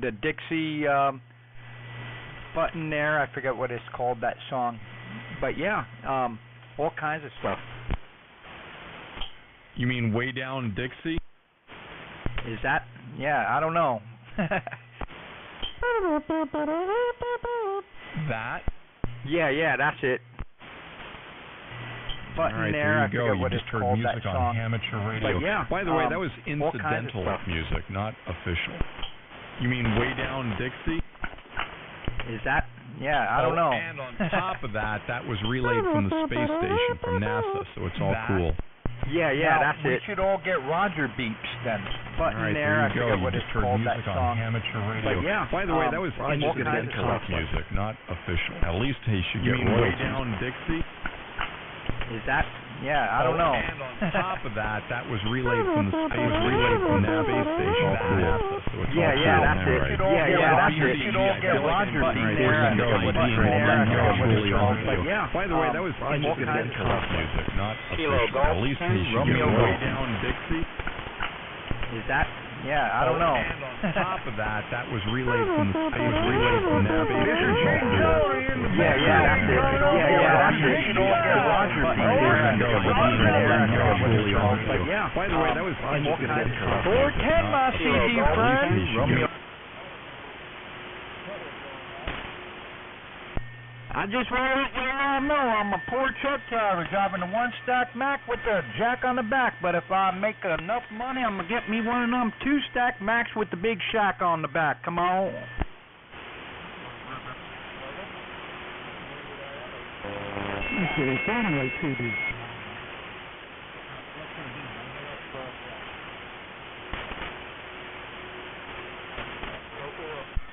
the Dixie button there. I forget what it's called, that song. But yeah, all kinds of stuff. You mean Way Down Dixie? Is that? Yeah, I don't know. That? Yeah, that's it. Button right, there. you go. I forget You what just it's heard called, music that on song. amateur radio. But yeah, by the way, that was all kinds of incidental stuff. music, not official. You mean Way Down Dixie? Is that? Yeah, I don't know. And on top of that, that was relayed from the space station from NASA, so it's all cool. Yeah, now, that's we it. should all get Roger beeps then. Button all right, there. you go. I forget You what just it's heard called, music that on song. amateur radio. But yeah, by the way, that was incidental music, not official. At least he should get Way Down Dixie? Is that? Yeah, I don't know. And on top of that, that was relayed from the space station from NASA, so it's all cool. That's it. Right. That's it. We should all get Roger Button beeps. there. But yeah, by the way, that was incidental music, not official. At least he should get Way Down Dixie. Is that? Yeah, I don't know. And on top of that, that was relayed from the space station. That's it. That's it. We should all get Roger But yeah, by the way, that was incidental. 410, my CD friend. I just want to let you all know I'm a poor truck driver driving a one-stack Mac with a jack on the back. But if I make enough money, I'm going to get me one of them two-stack Macs with the big shack on the back. Come on.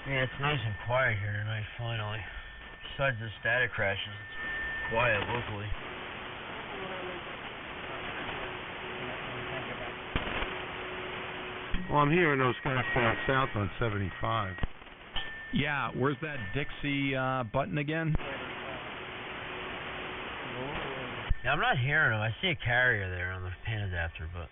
Yeah, it's nice and quiet here tonight, finally. Besides the static crashes, it's quiet locally. Well, I'm hearing those guys far south on 75. Yeah, where's that Dixie button again? Yeah, I'm not hearing them. I see a carrier there on the pan adapter, but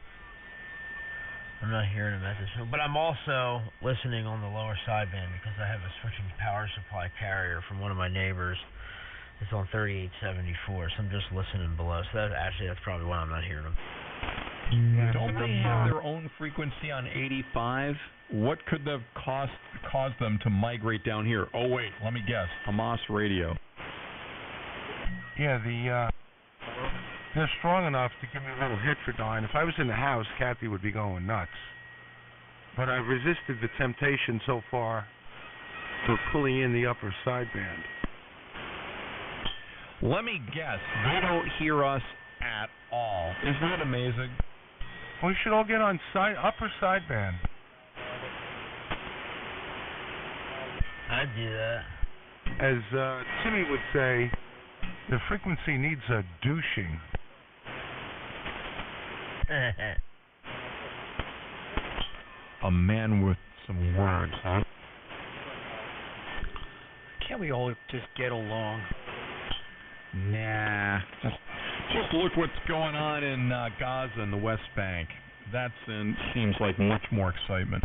I'm not hearing them at this moment. But I'm also listening on the lower sideband because I have a switching power supply carrier from one of my neighbors. It's on 3874, so I'm just listening below. So that's probably why I'm not hearing them. Don't they have their own frequency on 85? What could have caused them to migrate down here? Oh, wait, let me guess. Hamas radio. Yeah, they're strong enough to give me a little hit for dying. If I was in the house, Kathy would be going nuts. But I've resisted the temptation so far for pulling in the upper sideband. Let me guess. They don't hear us at all. Isn't that amazing? We should all get on upper sideband. I'd do that. As Timmy would say, the frequency needs a douching. A man with some words, huh? Can't we all just get along? Nah. Just look what's going on in Gaza and the West Bank. That seems like much more excitement.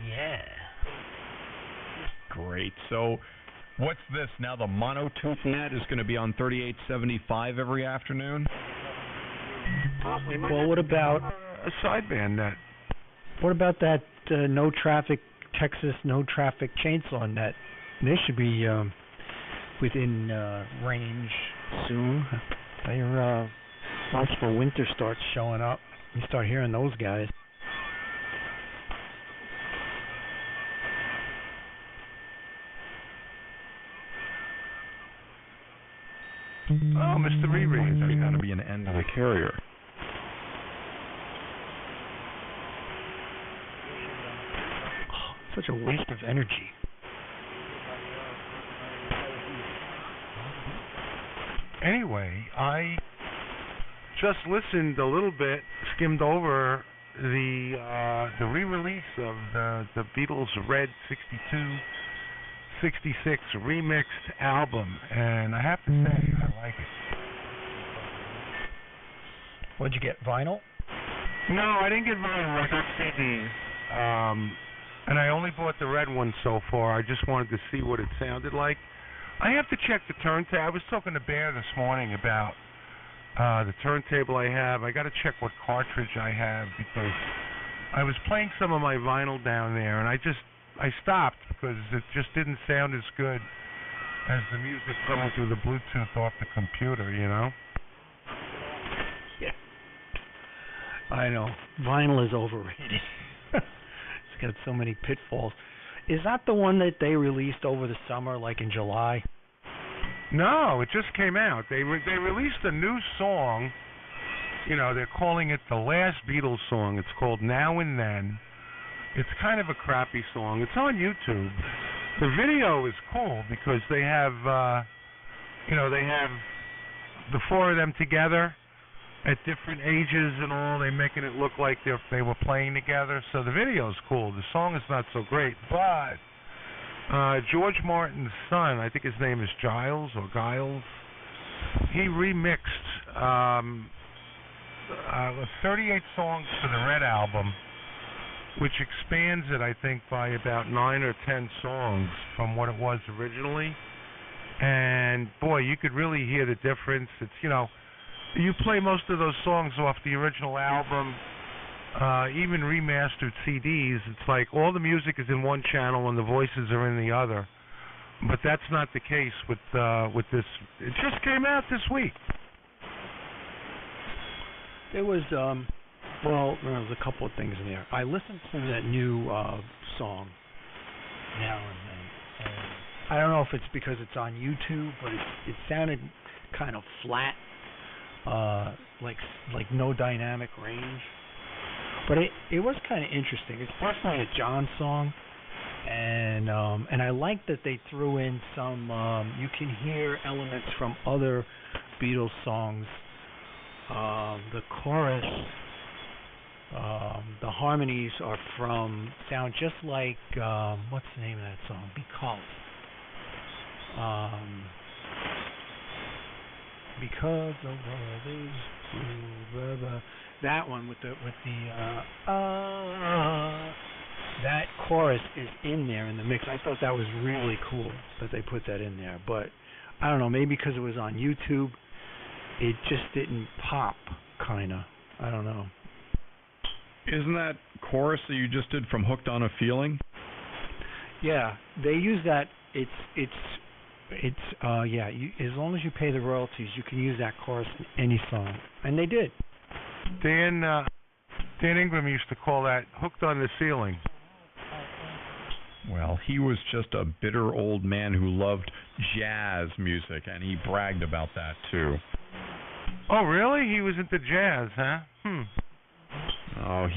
Yeah. Great. So, what's this now? The monotooth net is going to be on 3875 every afternoon? Well, what about A sideband net. what about that no traffic Texas no traffic chainsaw net? They should be within range soon. They're once the winter starts showing up, you start hearing those guys. Oh, Mr. Riri. There's got to be an end to the carrier. Such a waste of energy. Anyway, I just listened a little bit, skimmed over the re-release of the Beatles' Red 62 '66 remixed album, and I have to say, I like it. What'd you get, vinyl? No, I didn't get vinyl. I got CDs. And I only bought the red one so far. I just wanted to see what it sounded like. I have to check the turntable. I was talking to Bear this morning about the turntable I have. I got to check what cartridge I have because I was playing some of my vinyl down there, and I stopped because it just didn't sound as good as the music coming through the Bluetooth off the computer, you know? Yeah. I know. Vinyl is overrated. It's got so many pitfalls. Is that the one that they released over the summer, like in July? No, it just came out. They released a new song. You know, they're calling it the last Beatles song. It's called Now and Then. It's kind of a crappy song. It's on YouTube. The video is cool because they have, they have the four of them together at different ages and all. They're making it look like they were playing together. So the video's cool. The song is not so great, but George Martin's son, I think his name is Giles, he remixed 38 songs for the Red album, which expands it, I think, by about 9 or 10 songs from what it was originally. And boy, you could really hear the difference. It's, you play most of those songs off the original album, even remastered CDs. It's like all the music is in one channel and the voices are in the other. But that's not the case with this. It just came out this week. There was there was a couple of things in there. I listened to that new song now and then. I don't know if it's because it's on YouTube, but it sounded kind of flat, like no dynamic range. But it was kind of interesting. It's definitely a John song, and I like that they threw in some. You can hear elements from other Beatles songs. The chorus, the harmonies sound just like what's the name of that song? Because the world is blue, that one with the that chorus is in there in the mix. I thought that was really cool that they put that in there. But I don't know, maybe because it was on YouTube, it just didn't pop, kinda. I don't know. Isn't that chorus that you just did from Hooked on a Feeling? Yeah, they use that. It's as long as you pay the royalties, you can use that chorus in any song, and they did. Dan Ingram used to call that "Hooked on the Ceiling." Well, he was just a bitter old man who loved jazz music, and he bragged about that too. Oh, really? He was into jazz, huh? Oh,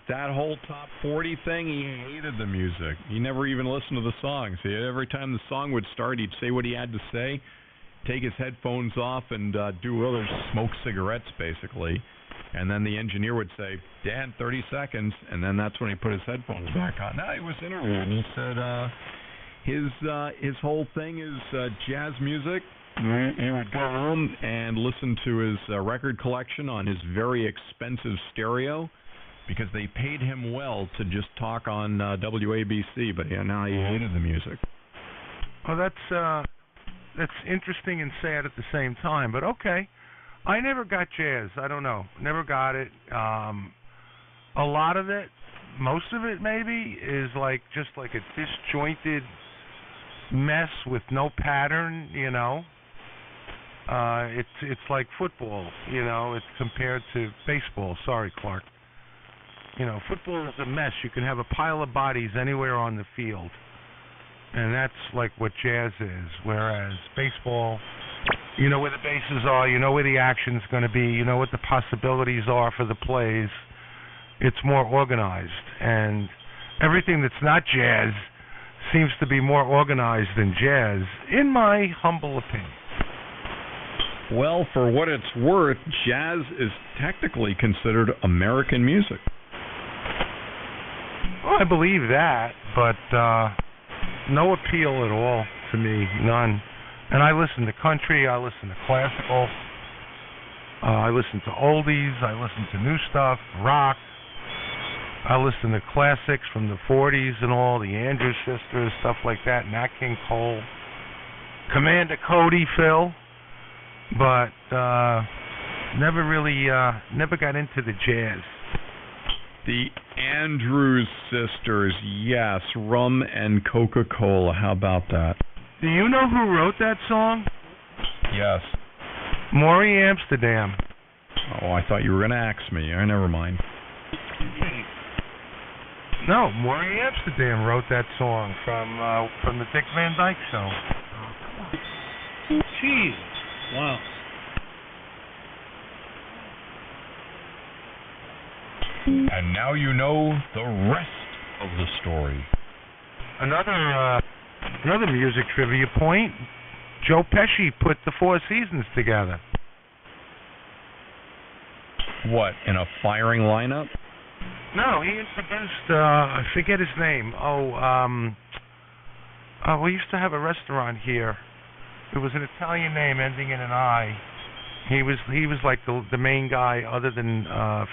that whole top 40 thing, he hated the music. He never even listened to the songs. Every time the song would start, he'd say what he had to say, take his headphones off, and smoke cigarettes, basically. And then the engineer would say, Dan, 30 seconds, and then that's when he put his headphones back on. Now, he was interviewed, and he said his whole thing is jazz music. He would go home and listen to his record collection on his very expensive stereo because they paid him well to just talk on WABC, but now he hated the music. Well, that's interesting and sad at the same time, but okay. I never got jazz. I don't know. Never got it. A lot of it, most of it maybe, is just like a disjointed mess with no pattern, It's like football, it's compared to baseball. Sorry, Clark. Football is a mess. You can have a pile of bodies anywhere on the field. And that's like what jazz is. Whereas baseball, you know where the bases are, you know where the action's going to be, you know what the possibilities are for the plays. It's more organized. And everything that's not jazz seems to be more organized than jazz, in my humble opinion. Well, for what it's worth, jazz is technically considered American music. Well, I believe that, but no appeal at all to me, none. And I listen to country, I listen to classical, I listen to oldies, I listen to new stuff, rock. I listen to classics from the 40s and all, the Andrews Sisters, stuff like that, Nat King Cole, Commander Cody, Phil, but never got into the jazz. The Andrews Sisters, yes, rum and Coca-Cola. How about that? Do you know who wrote that song? Yes. Maury Amsterdam. Oh, I thought you were going to ask me. Never mind. No, Maury Amsterdam wrote that song from the Dick Van Dyke Show. Jeez. Wow. And now you know the rest of the story. Another music trivia point. Joe Pesci put the Four Seasons together. What, in a firing lineup? No, he introduced, I forget his name. We used to have a restaurant here. It was an Italian name ending in an I. He was like the main guy other than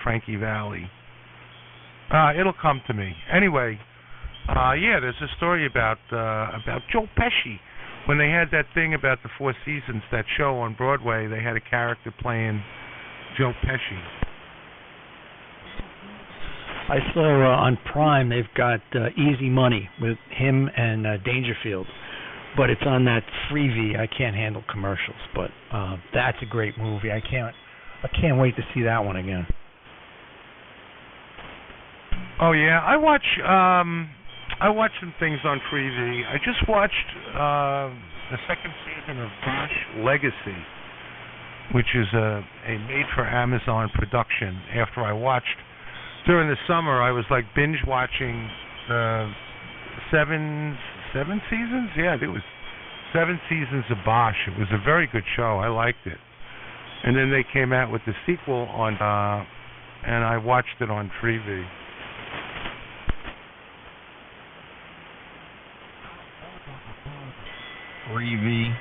Frankie Valli. It'll come to me. Anyway, yeah, there's a story about Joe Pesci. When they had that thing about the Four Seasons, that show on Broadway, they had a character playing Joe Pesci. I saw on Prime they've got Easy Money with him and Dangerfield, but it's on that freebie. I can't handle commercials, but that's a great movie. I can't wait to see that one again. Oh yeah, I watch some things on freebie. I just watched the second season of Bosch Legacy, which is a made-for-Amazon production. After I watched during the summer, I was like binge watching seven seasons. Yeah, it was 7 seasons of Bosch. It was a very good show. I liked it. And then they came out with the sequel on, and I watched it on freebie. Freebie.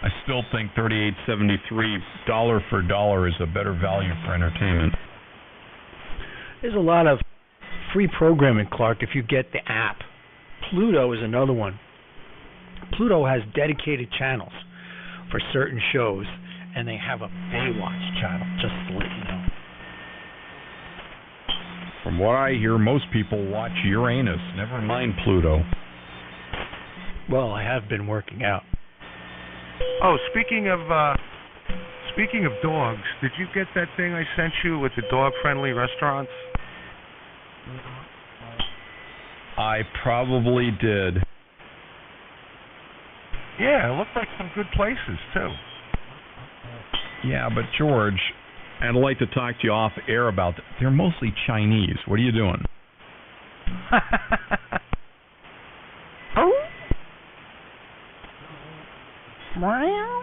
I still think $38.73 dollar for dollar is a better value for entertainment. There's a lot of free programming, Clark, if you get the app. Pluto is another one. Pluto has dedicated channels for certain shows, and they have a Baywatch channel, just to let you know. From what I hear, most people watch Uranus, never mind Pluto. Well, I have been working out. Oh, speaking of dogs, did you get that thing I sent you with the dog-friendly restaurants? I probably did. Yeah, it looked like some good places, too. Yeah, but George, I'd like to talk to you off air about that. They're mostly Chinese. What are you doing? Oh? Wow.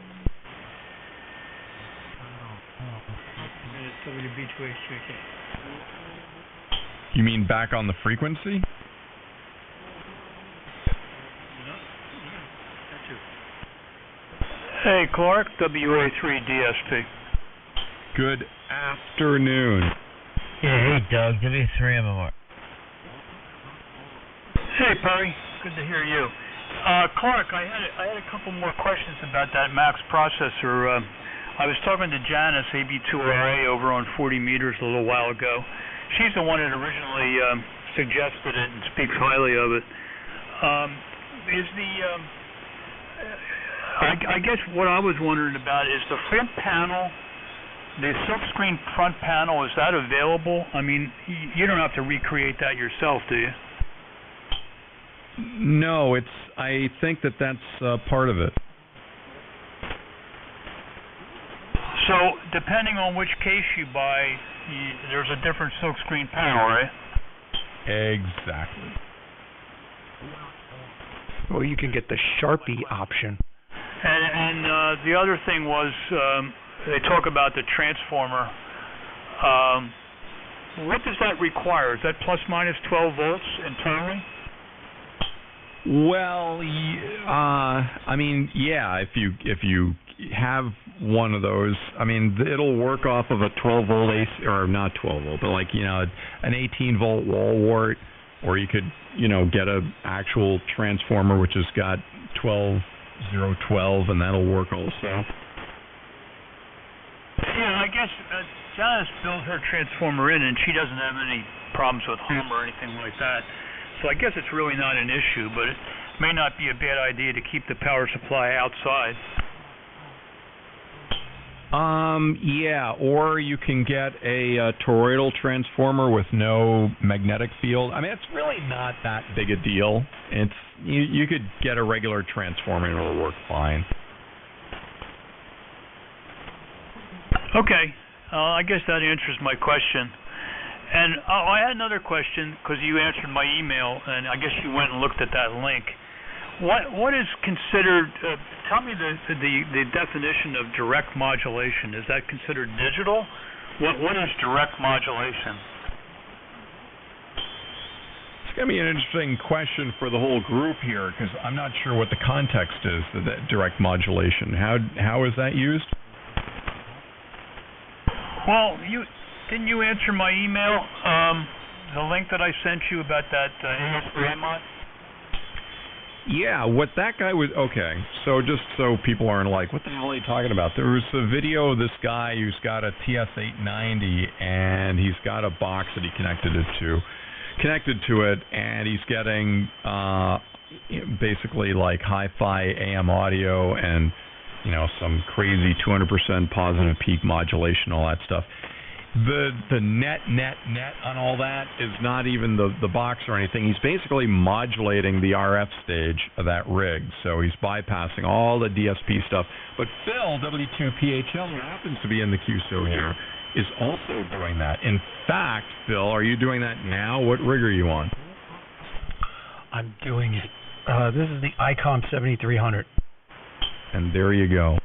You mean back on the frequency? Hey, Clark, WA3DSP. Good afternoon. Yeah, hey, Doug, W3MMR. Hey, Perry. Good to hear you. Clark, I had a couple more questions about that Max processor. I was talking to Janice, AB2RA, over on 40 meters a little while ago. She's the one that originally suggested it and speaks highly of it. I guess what I was wondering about is the front panel, the silkscreen front panel, is that available? I mean, you don't have to recreate that yourself, do you? No, I think that's part of it. So, depending on which case you buy, there's a different silkscreen panel, right? Exactly. Well, you can get the Sharpie option. And the other thing was, they talk about the transformer. What does that require? Is that plus minus 12 volts internally? Well, I mean, yeah, if you have one of those, I mean, it'll work off of a 12 volt AC, or not 12 volt, but like, you know, an 18 volt wall wart, or you could, you know, get a actual transformer which has got 12 and that'll work also. Yeah, I guess Janice built her transformer in, and she doesn't have any problems with hum or anything like that. So I guess it's really not an issue, but it may not be a bad idea to keep the power supply outside. Yeah, or you can get a toroidal transformer with no magnetic field. I mean, it's really not that big a deal. It's you could get a regular transformer and it'll work fine. Okay, I guess that answers my question. And I had another question, because you answered my email, and I guess you went and looked at that link. What is considered? Tell me the definition of direct modulation. Is that considered digital? What is direct modulation? It's going to be an interesting question for the whole group here, because I'm not sure what the context is of that direct modulation. How is that used? Well, didn't you answer my email? The link that I sent you about that AS3 mod? Yeah, what that guy was... Okay, so just so people aren't like, what the hell are you talking about? There was a video of this guy who's got a TS890, and he's got a box that he connected to it, and he's getting basically like hi-fi AM audio and, you know, some crazy 200% positive peak modulation, all that stuff. The net on all that is not even the box or anything. He's basically modulating the RF stage of that rig. So he's bypassing all the DSP stuff. But Phil, W2PHL, who happens to be in the QSO here, is also doing that. In fact, Phil, are you doing that now? What rig are you on? I'm doing it. This is the ICOM 7300. And there you go.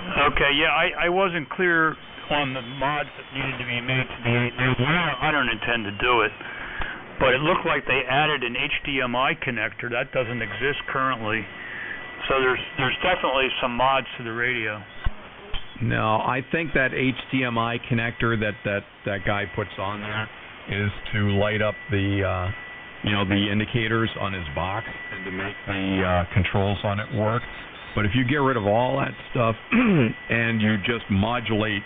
Okay, yeah, I wasn't clear on the mods that needed to be made to the 890. I don't intend to do it, but it looked like they added an HDMI connector. That doesn't exist currently, so there's definitely some mods to the radio. No, I think that HDMI connector that guy puts on there is to light up the the indicators on his box and to make the controls on it work. But if you get rid of all that stuff and you just modulate,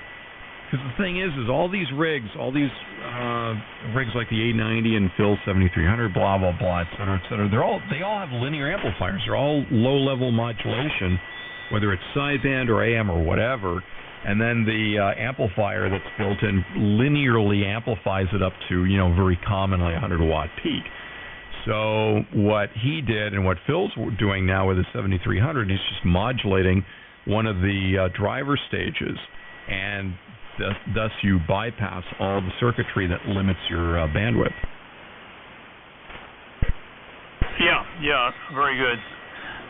because the thing is all these rigs like the 890 and Phil 7300, blah blah blah, et cetera, they all have linear amplifiers. They're all low-level modulation, whether it's sideband or AM or whatever. And then the amplifier that's built in linearly amplifies it up to, very commonly 100-watt peak. So what he did and what Phil's doing now with the 7300, he's just modulating one of the driver stages, and thus you bypass all the circuitry that limits your bandwidth. Yeah, very good.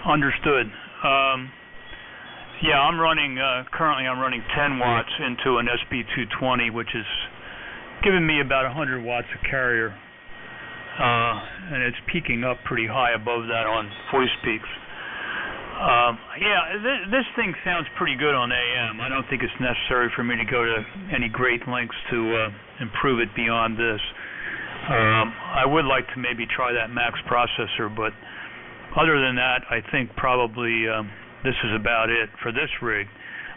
Understood. I'm running, currently I'm running 10 watts into an SB220, which is giving me about 100 watts of carrier. And it's peaking up pretty high above that on voice peaks. This thing sounds pretty good on AM. I don't think it's necessary for me to go to any great lengths to improve it beyond this. I would like to maybe try that max processor, but other than that, I think probably this is about it for this rig.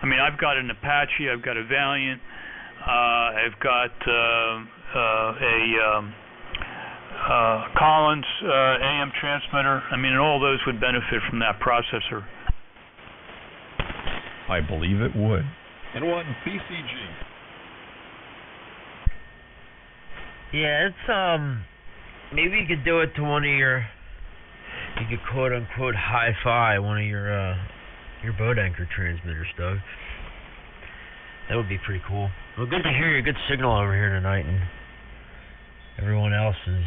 I mean, I've got an Apache, I've got a Valiant, I've got Collins AM transmitter. I mean, and all those would benefit from that processor. I believe it would. And what BCG? Yeah, it's maybe you could do it to one of your, you could quote unquote hi-fi one of your boat anchor transmitters, Doug. That would be pretty cool. Well, good to hear your good signal over here tonight, and everyone else is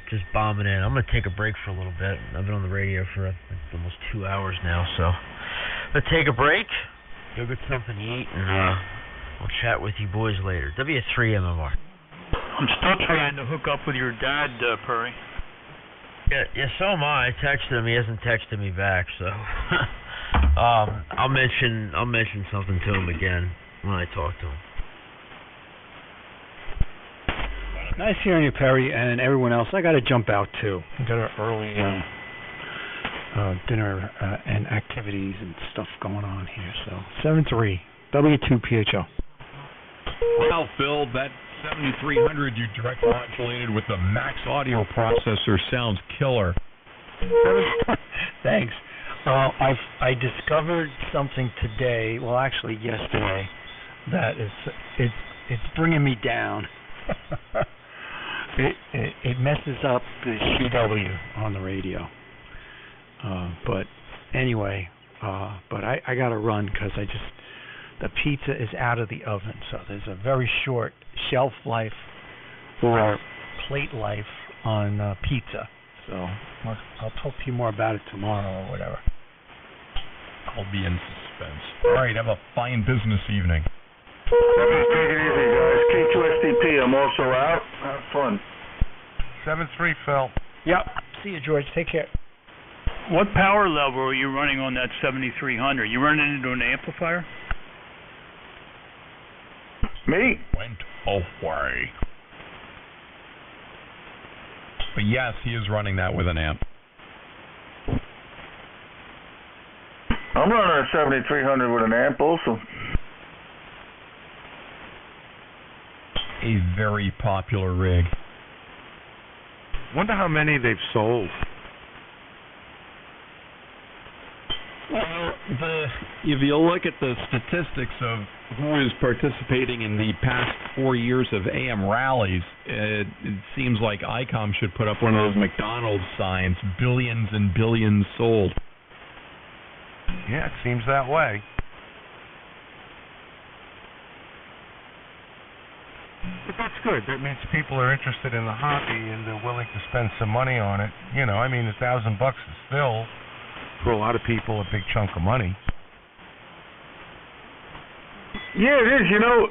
just bombing in. I'm gonna take a break for a little bit. I've been on the radio for almost 2 hours now, so I'm gonna take a break, go get something to eat, and I'll chat with you boys later. W3MMR. I'm still trying to hook up with your dad, Perry. Yeah, so am I. I texted him. He hasn't texted me back, so I'll mention something to him again when I talk to him. Nice hearing you, Perry, and everyone else. I got to jump out too. I got an early dinner and activities and stuff going on here. So 7-3 W2PHL. Well, Phil, that 7300 you direct modulated with the Max Audio processor sounds killer. Thanks. I discovered something today. Well, actually yesterday, that it's bringing me down. It messes up the CW on the radio. But anyway, but I got to run because the pizza is out of the oven, so there's a very short shelf life or plate life on pizza. So I'll talk to you more about it tomorrow or whatever. I'll be in suspense. All right, have a fine business evening. Take it easy, guys. K2SDP, I'm also out. Have fun. 7-3, Phil. Yep. See you, George. Take care. What power level are you running on that 7300? You running into an amplifier? Me? Went away. But yes, he is running that with an amp. I'm running a 7300 with an amp also. A very popular rig. Wonder how many they've sold. Well, if you look at the statistics of who is participating in the past 4 years of AM rallies, it seems like ICOM should put up one of those McDonald's signs, billions and billions sold. Yeah, it seems that way. But that's good. That means people are interested in the hobby and they're willing to spend some money on it. You know, I mean, $1,000 is still, for a lot of people, a big chunk of money. Yeah, it is. You know,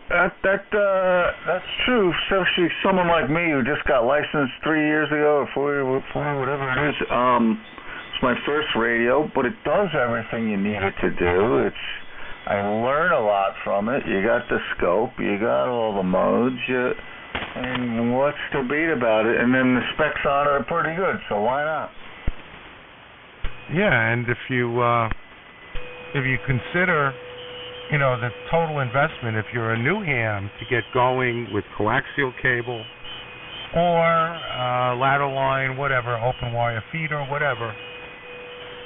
that's true. Especially someone like me who just got licensed 3 years ago or 4, whatever it is. It's my first radio, but it does everything you need it to do. I learn a lot from it. You got the scope, you got all the modes, and what's to beat about it? And then the specs on it are pretty good, so why not? Yeah, and if you consider, you know, the total investment, if you're a new ham to get going with coaxial cable or ladder line, whatever, open wire feeder, whatever,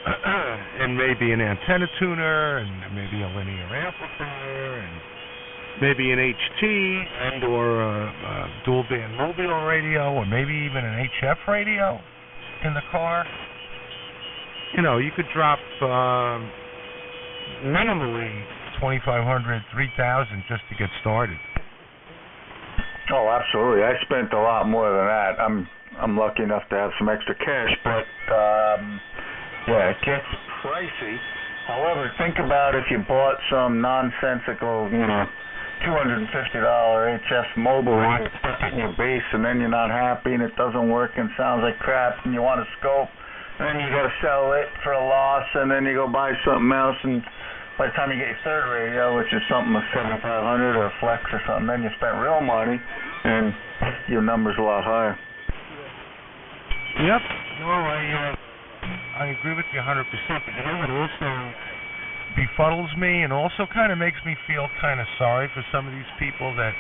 and maybe an antenna tuner, and maybe a linear amplifier, and maybe an HT, and or a dual band mobile radio, or maybe even an HF radio in the car. You know, you could drop minimally $2,500, $3,000 just to get started. Oh, absolutely. I spent a lot more than that. I'm lucky enough to have some extra cash, but yeah, it gets pricey. However, think about if you bought some nonsensical, you know, $250 HF mobile and you stick it in your base, and then you're not happy and it doesn't work and sounds like crap, and you want a scope, and then you got to sell it for a loss, and then you go buy something else, and by the time you get your third radio, which is something with 7500 or a Flex or something, then you spent real money, and your number's a lot higher. Yep. No, I agree with you 100%. But you know, it also befuddles me and also kind of makes me feel kind of sorry for some of these people that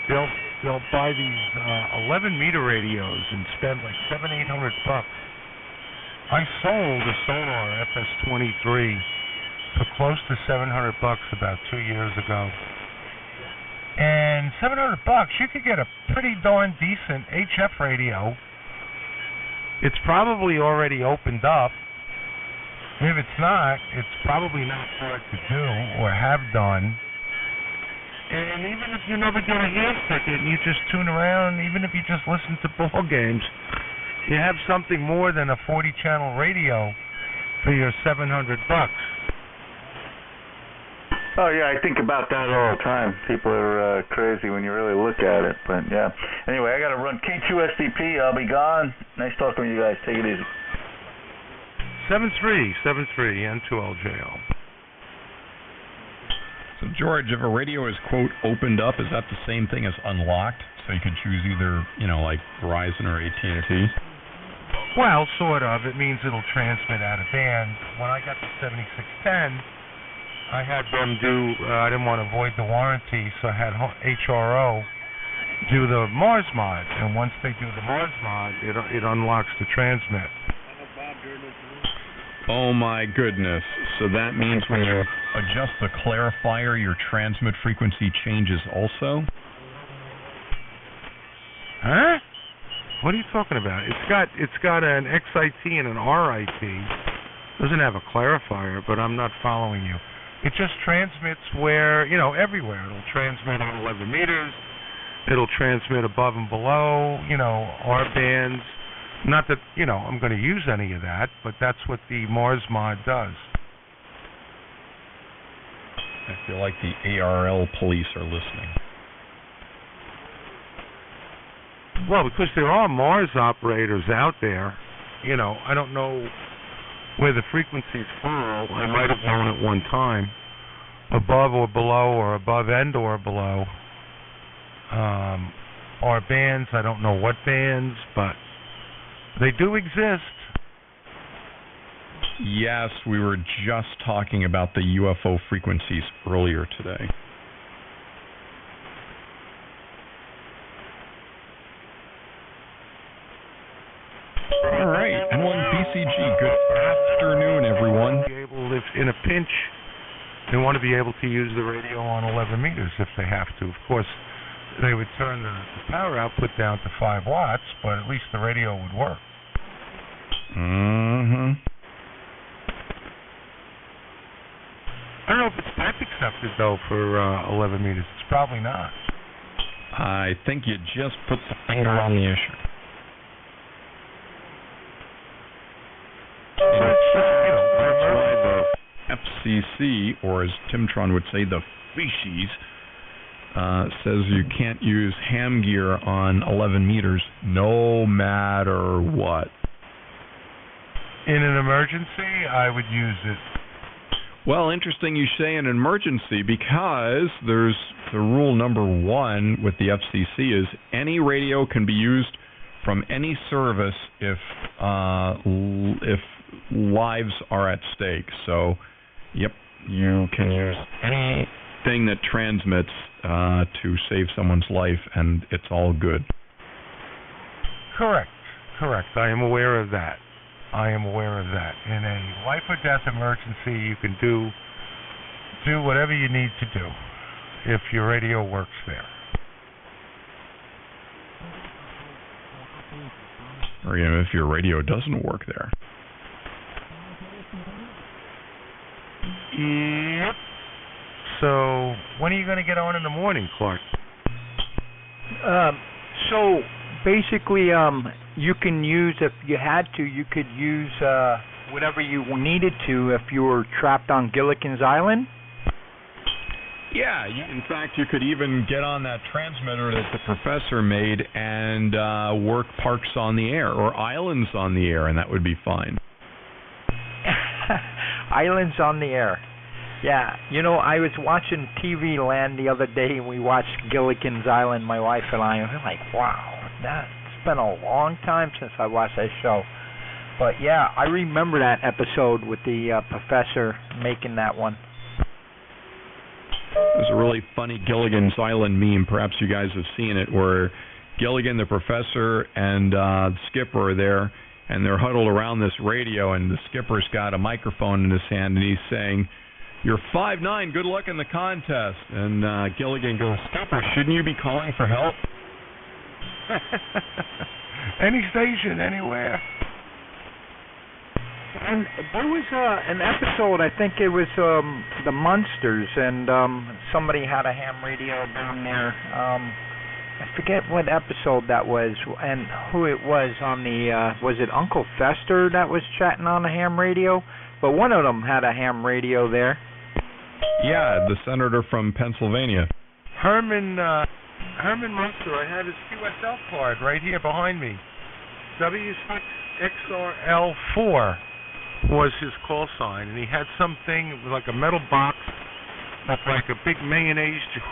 they'll buy these 11-meter radios and spend like $700-800. I sold a Sonar FS23 for close to $700 about 2 years ago. And $700, you could get a pretty darn decent HF radio. It's probably already opened up. If it's not, it's probably not hard to do or have done. And even if you never get a hand ticket and you just tune around, even if you just listen to ball games, you have something more than a 40-channel radio for your $700. Oh, yeah, I think about that all the time. People are crazy when you really look at it, but yeah. Anyway, I got to run K2SDP. I'll be gone. Nice talking to you guys. Take it easy. 7373 N2LJL. So, George, if a radio is, quote, opened up, is that the same thing as unlocked? So you could choose either, like Verizon or AT&T? Well, sort of. It means it'll transmit out of band. When I got the 7610, I had them do, I didn't want to void the warranty, so I had HRO do the Mars mod. And once they do the Mars mod, it unlocks the transmit. Oh, my goodness. So that means when you adjust the clarifier, your transmit frequency changes also? Huh? What are you talking about? It's got an XIT and an RIT. Doesn't have a clarifier, but I'm not following you. It just transmits where, everywhere. It'll transmit on 11 meters. It'll transmit above and below, R bands. Not that, I'm going to use any of that, but that's what the Mars mod does. I feel like the ARL police are listening. Well, because there are Mars operators out there, I don't know where the frequencies fall. I might have known at one time, above or below, or above and or below. Are bands, I don't know what bands, but they do exist. Yes, we were just talking about the UFO frequencies earlier today. All right, N1BCG, good afternoon, everyone. If in a pinch, they want to be able to use the radio on 11 meters if they have to. Of course, they would turn the power output down to 5 watts, but at least the radio would work. Mm-hmm. I don't know if it's type accepted, though, for 11 meters. It's probably not. I think you just put the finger on the issue. That's why the FCC, or as Timtron would say, the feces, says you can't use ham gear on 11 meters no matter what. In an emergency, I would use it. Well, interesting you say an emergency, because there's the rule number 1 with the FCC is any radio can be used from any service if lives are at stake. So, yep, you can use anything that transmits to save someone's life, and it's all good. Correct. I am aware of that. In a life or death emergency, you can do whatever you need to do if your radio works there. Or even if your radio doesn't work there. Yep. So, when are you going to get on in the morning, Clark? So basically, you can use, if you had to, you could use whatever you needed to if you were trapped on Gilligan's Island. Yeah, in fact, you could even get on that transmitter that the professor made and work parks on the air or islands on the air, and that would be fine. Islands on the air. Yeah, I was watching TV Land the other day, and we watched Gilligan's Island, my wife and I, and we're like, wow, it's been a long time since I watched that show. But yeah, I remember that episode with the professor making that one. There's a really funny Gilligan's Island meme, perhaps you guys have seen it, where Gilligan, the professor, and the skipper are there, and they're huddled around this radio, and the skipper's got a microphone in his hand, and he's saying, "You're 5'9", good luck in the contest." And Gilligan goes, "Skipper, shouldn't you be calling for help?" Any station, anywhere. And there was an episode, I think it was the Munsters, and somebody had a ham radio down there. I forget what episode that was and who it was on the, was it Uncle Fester that was chatting on the ham radio? But one of them had a ham radio there. Yeah, the senator from Pennsylvania. Herman Munster. I had his QSL card right here behind me. W6XRL4 was his call sign, and he had something like a metal box with like a big mayonnaise tube.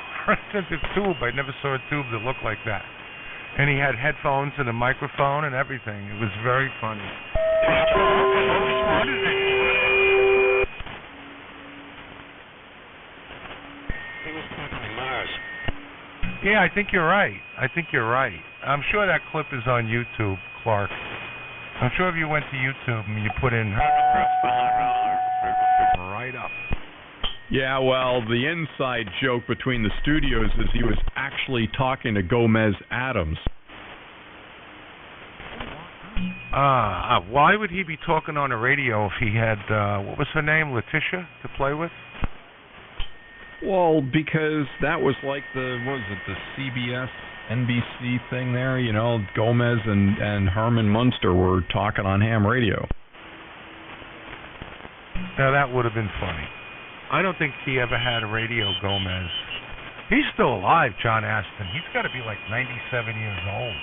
I never saw a tube that looked like that. And he had headphones and a microphone and everything. It was very funny. He was talking Mars. Yeah, I think you're right. I'm sure that clip is on YouTube, Clark. I'm sure if you went to YouTube and you put in right up. Yeah, well, the inside joke between the studios is he was actually talking to Gomez Adams. Why would he be talking on the radio if he had, what was her name, Letitia, to play with? Well, because that was like the CBS, NBC thing there, you know, Gomez and Herman Munster were talking on ham radio. Now, that would have been funny. I don't think he ever had a radio, Gomez. He's still alive, John Aston. He's got to be like 97 years old.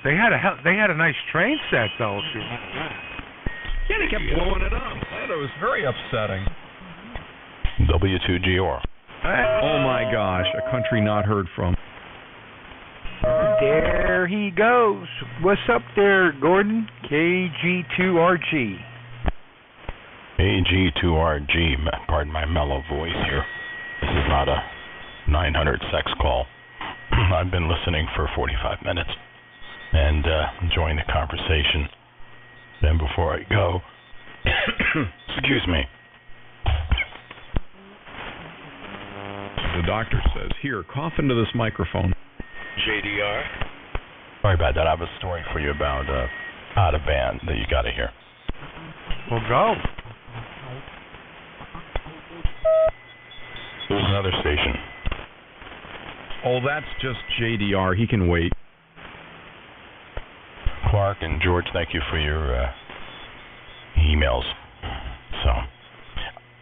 They had a nice train set, though, if you remember that. Yeah, they kept blowing it up. It was very upsetting. W2GR. Oh my gosh, a country not heard from. There he goes. What's up there, Gordon? KG2RG. AG2RG, pardon my mellow voice here. This is not a 900 sex call. I've been listening for 45 minutes and enjoying the conversation. Then before I go, excuse me. The doctor says, here, cough into this microphone. JDR? Sorry about that. I have a story for you about out of band that you got to hear. Well, go. There's another station. Oh, that's just JDR. He can wait. Clark and George, thank you for your emails. So,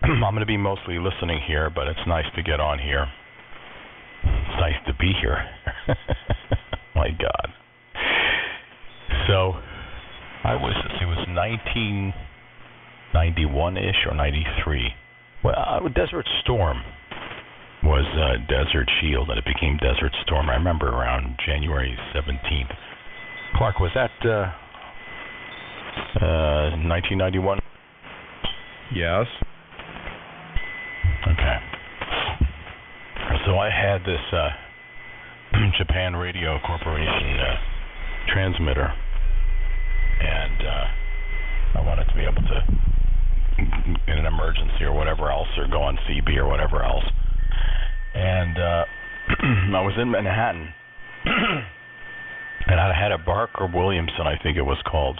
I'm going to be mostly listening here, but it's nice to get on here. It's nice to be here. My God. So, it was 1991-ish or 93. Well, Desert Storm was Desert Shield, and it became Desert Storm. I remember around January 17th. Clark, was that 1991? Yes. Okay. So I had this Japan Radio Corporation transmitter, and I wanted to be able to, in an emergency or whatever else, or go on CB or whatever else. And I was in Manhattan, and I had a Barker Williamson, I think it was called,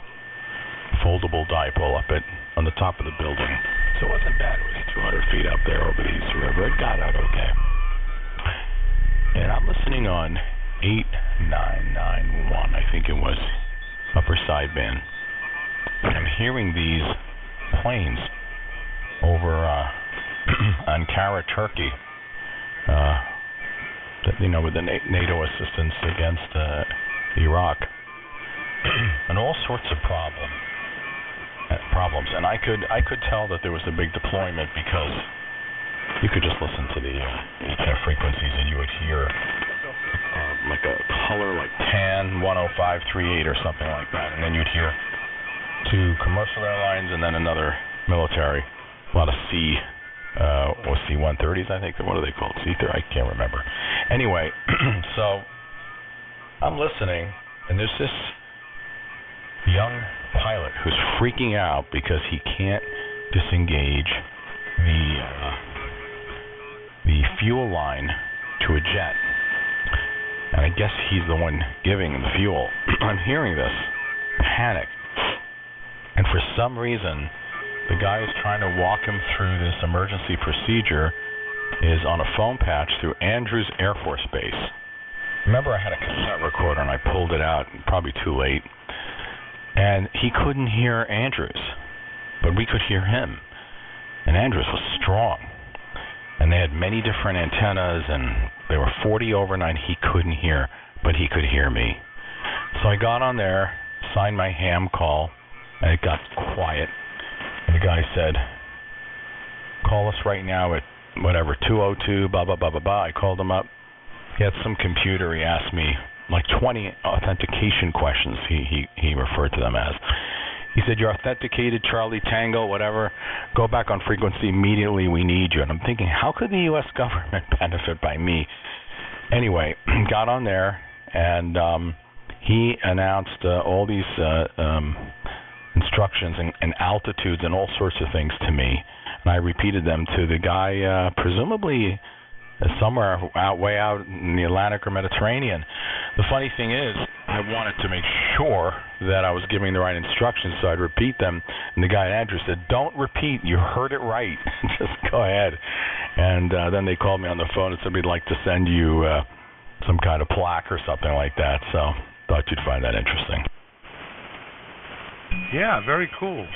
foldable dipole up on the top of the building. So it wasn't bad. It was 200 feet up there over the East River. It got out okay. And I'm listening on 8991, I think it was, upper sideband. And I'm hearing these planes over Ankara, Turkey, with the NATO assistance against Iraq, and all sorts of problems. And I could tell that there was a big deployment because you could just listen to the frequencies and you would hear like a color like tan 10538 or something like that, and then you'd hear two commercial airlines and then another military, a lot of or C-130s, I think. What are they called? C-30? I can't remember. Anyway, so I'm listening, and there's this young pilot who's freaking out because he can't disengage the fuel line to a jet. And I guess he's the one giving the fuel. I'm hearing this panic. And for some reason, the guy who's trying to walk him through this emergency procedure is on a phone patch through Andrews Air Force Base. Remember, I had a cassette recorder and I pulled it out, probably too late. And he couldn't hear Andrews, but we could hear him. And Andrews was strong. And they had many different antennas, and they were 40 overnight. He couldn't hear, but he could hear me. So I got on there, signed my ham call, and it got quiet. And the guy said, call us right now at whatever, 202, blah, blah, blah, blah, blah. I called him up. He had some computer. He asked me like 20 authentication questions, he referred to them as. He said, you're authenticated, Charlie Tango, whatever. Go back on frequency immediately. We need you. And I'm thinking, how could the U.S. government benefit by me? Anyway, got on there, and he announced all these instructions and altitudes and all sorts of things to me. And I repeated them to the guy, presumably somewhere way out in the Atlantic or Mediterranean. The funny thing is, I wanted to make sure that I was giving the right instructions, so I'd repeat them. And the guy at Andrews said, don't repeat, you heard it right. Just go ahead. And then they called me on the phone and said, we'd like to send you some kind of plaque or something like that. So thought you'd find that interesting. Yeah, very cool.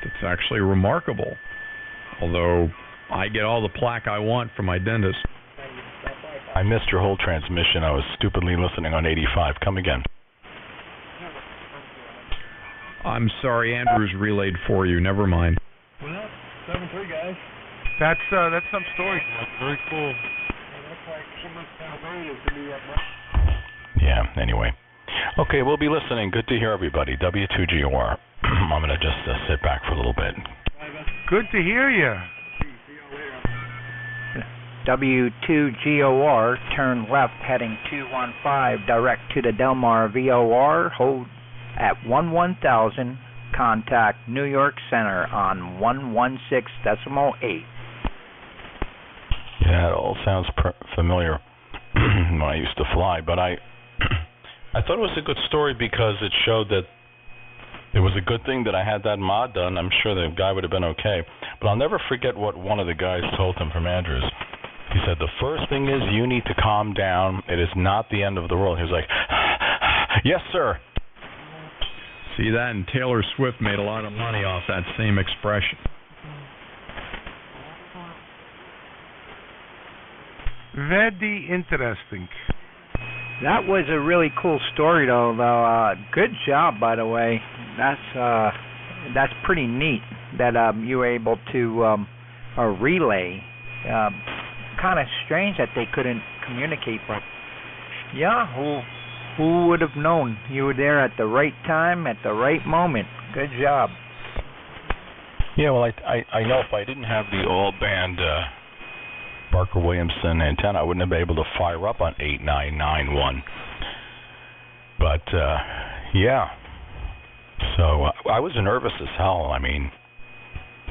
That's actually remarkable. Although I get all the plaque I want from my dentist. I missed your whole transmission. I was stupidly listening on 85. Come again. I'm sorry, Andrews relayed for you. Never mind. Well, 7-3, guys. That's some story. Very cool. Yeah, anyway. Okay, we'll be listening. Good to hear everybody. W2GOR. I'm going to just sit back for a little bit. Good to hear you. W2GOR, turn left heading 215, direct to the Delmar VOR, hold at 11000, contact New York Center on 116.8. Yeah, it all sounds familiar when I used to fly, but I thought it was a good story because it showed that it was a good thing that I had that mod done. I'm sure the guy would have been okay. But I'll never forget what one of the guys told him from Andrews. He said, the first thing is you need to calm down. It is not the end of the world. He was like, yes, sir. See that? And Taylor Swift made a lot of money off that same expression. Very interesting. That was a really cool story, though. Good job, by the way. That's pretty neat that you were able to relay. Kind of strange that they couldn't communicate, but yeah, who would have known? You were there at the right time, at the right moment. Good job. Yeah, well, I know if I didn't have the all-band Barker Williamson antenna, I wouldn't have been able to fire up on 8991. But, yeah. So I was nervous as hell. I mean,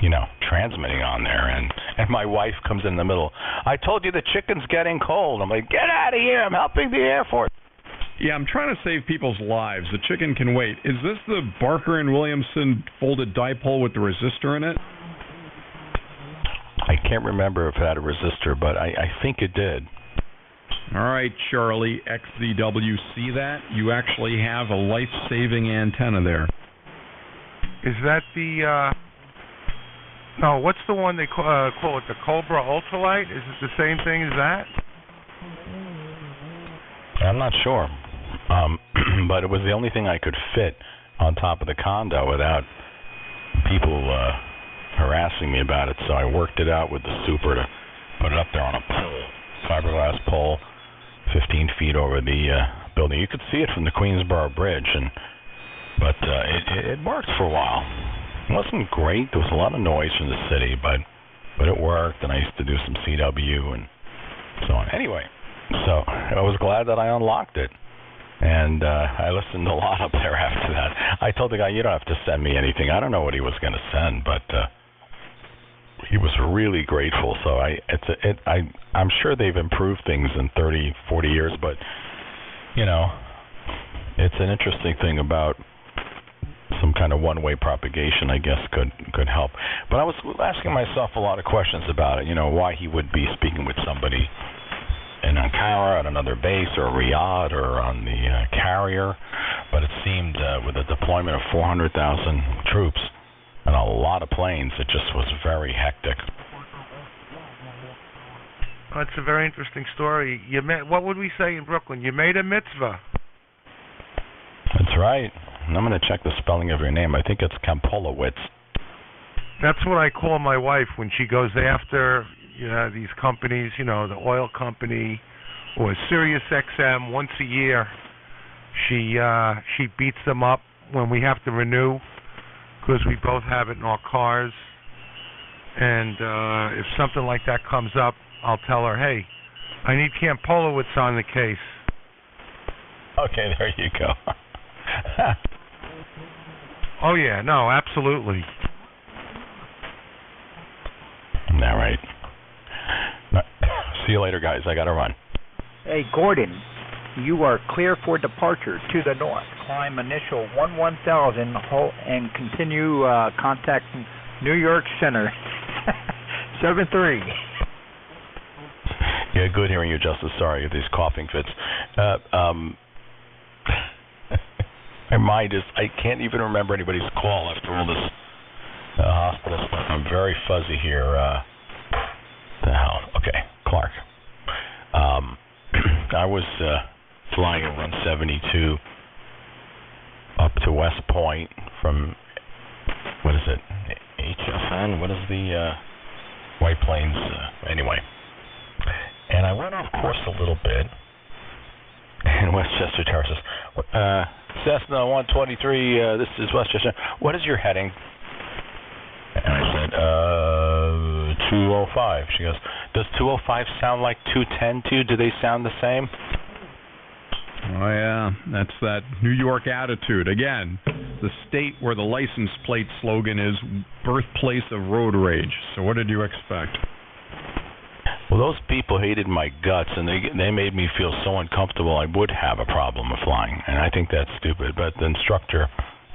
you know, transmitting on there, and my wife comes in the middle. I told you the chicken's getting cold. I'm like, get out of here. I'm helping the Air Force. Yeah, I'm trying to save people's lives. The chicken can wait. Is this the Barker and Williamson folded dipole with the resistor in it? I can't remember if it had a resistor, but I think it did. All right, Charlie, XZW, see that? You actually have a life-saving antenna there. Is that the, no, what's the one they call it, the Cobra Ultralight? Is it the same thing as that? I'm not sure. But it was the only thing I could fit on top of the condo without people harassing me about it, so I worked it out with the super to put it up there on a pole, fiberglass pole, 15 feet over the building. You could see it from the Queensboro Bridge, but it worked for a while. It wasn't great. There was a lot of noise from the city, but it worked, and I used to do some CW and so on. Anyway, so I was glad that I unlocked it. And I listened a lot up there after that. I told the guy, you don't have to send me anything. I don't know what he was going to send, but he was really grateful. So I'm sure they've improved things in 30, 40 years, but, you know, it's an interesting thing about some kind of one-way propagation, I guess, could help. But I was asking myself a lot of questions about it, you know, why he would be speaking with somebody in Ankara, at another base, or Riyadh, or on the carrier. But it seemed with a deployment of 400,000 troops and a lot of planes. It just was very hectic. That's a very interesting story. What would we say in Brooklyn? You made a mitzvah. That's right. And I'm going to check the spelling of your name. I think it's Kampolowitz. That's what I call my wife when she goes after these companies, the oil company or Sirius XM once a year. She beats them up when we have to renew because we both have it in our cars. And if something like that comes up, I'll tell her, hey, I need Kampolowitz on the case. Okay, there you go. Oh, yeah, no, absolutely. All right. See you later, guys. I got to run. Hey, Gordon, you are clear for departure to the north. Climb initial 11,000 and continue contact New York Center. 7-3. Yeah, good hearing you, Justice. Sorry if these coughing fits. My mind is, I can't even remember anybody's call after all this hospital stuff. I'm very fuzzy here. The hell? Okay, Clark. I was flying a 172 up to West Point from, what is it, HFN? What is the White Plains? Anyway. And I went off course a little bit. And Westchester Tower says, Cessna 123, this is Westchester. What is your heading? And I said, 205. She goes, does 205 sound like 210 to you? Do they sound the same? Oh, yeah. That's that New York attitude. Again, the state where the license plate slogan is birthplace of road rage. So what did you expect? Well, those people hated my guts, and they made me feel so uncomfortable I would have a problem with flying. And I think that's stupid. But the instructor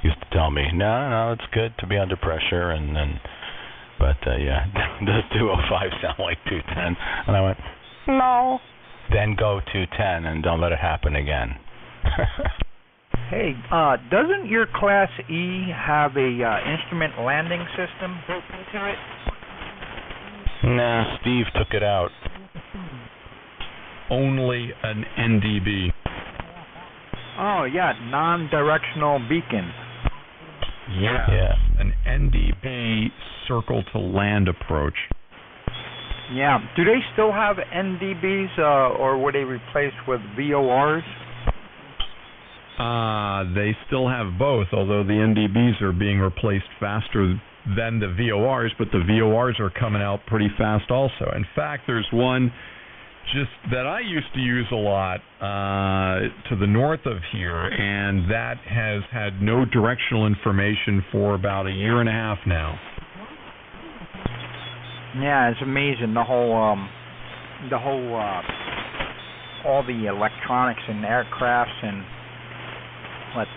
used to tell me, no, it's good to be under pressure. But yeah, does 205 sound like 210? And I went, no. Then go 210 and don't let it happen again. Hey, doesn't your Class E have a instrument landing system built into it? Nah, Steve took it out. Only an NDB. Oh, yeah, non-directional beacon. Yeah. An NDB circle to land approach. Yeah. Do they still have NDBs, or were they replaced with VORs? They still have both, although the NDBs are being replaced faster than the VORs, but the VORs are coming out pretty fast also. In fact, there's one just that I used to use a lot to the north of here, and that has had no directional information for about a year and a half now. Yeah, it's amazing, all the electronics in aircrafts and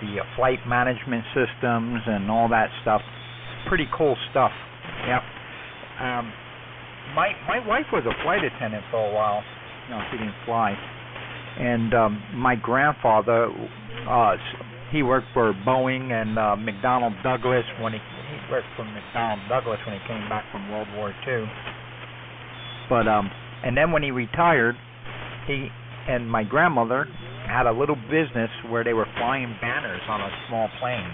the flight management systems and all that stuff. Pretty cool stuff. Yep. My wife was a flight attendant for a while. She didn't fly. And my grandfather, he worked for Boeing and McDonnell Douglas when he worked for McDonnell Douglas when he came back from World War II. But and then when he retired, he and my grandmother had a little business where they were flying banners on a small plane.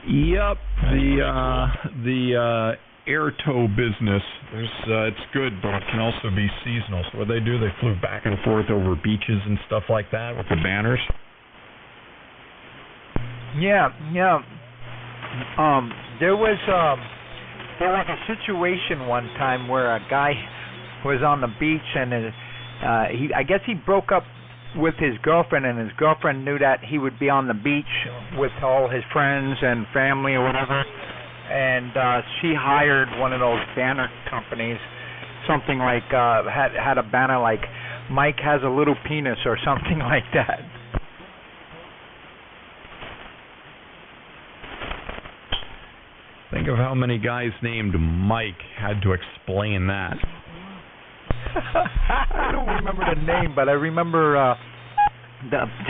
Yep, the air tow business. It's good, but it can also be seasonal. So what they do, they flew back and forth over beaches and stuff like that with the banners. Yeah. There was a situation one time where a guy was on the beach and I guess he broke up with his girlfriend, and his girlfriend knew that he would be on the beach with all his friends and family or whatever, and she hired one of those banner companies, something like had a banner like Mike has a little penis or something like that. Think of how many guys named Mike had to explain that. I don't remember the name, but I remember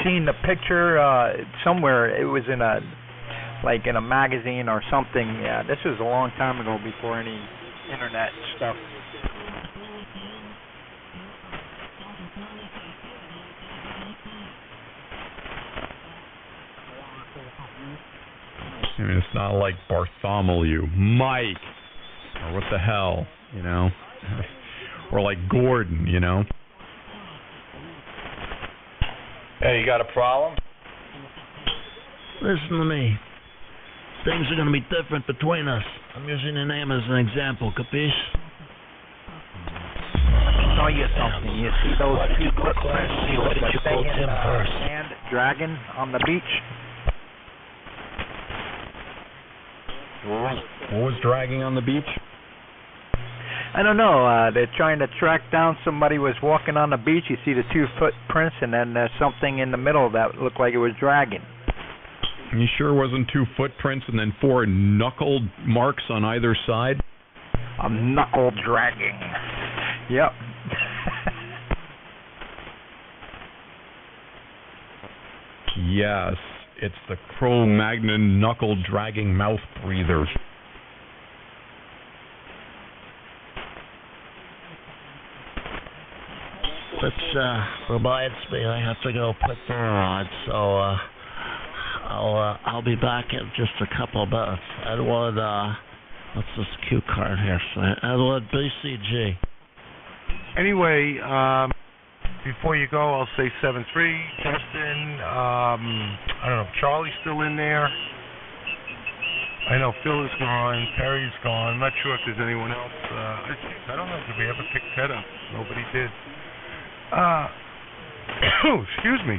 seen the picture somewhere. It was in a magazine or something. Yeah, this was a long time ago before any internet stuff. I mean, it's not like Bartholomew, Mike, or what the hell, you know, or like Gordon, you know. Hey, you got a problem? Listen to me. Things are going to be different between us. I'm using your name as an example, capiche? Let me tell you something. You see those two footprints What did you call Tim first? sand dragging on the beach? What was dragging on the beach? I don't know. They're trying to track down somebody who was walking on the beach. You see the two footprints, and then there's something in the middle that looked like it was dragging. You sure it wasn't two footprints and then 4 knuckle marks on either side? A knuckle dragging. Yep. Yes, it's the Cro-Magnon knuckle dragging mouth breather. Which reminds me, I have to go put the on, so I'll be back in just a couple of minutes. Edward, what's this cue card here? Edward BCG. Anyway, before you go, I'll say 7-3, Justin. I don't know if Charlie's still in there. I know Phil is gone, Terry's gone. I'm not sure if there's anyone else. I don't know. Did we ever pick Ted up? Nobody did. Excuse me.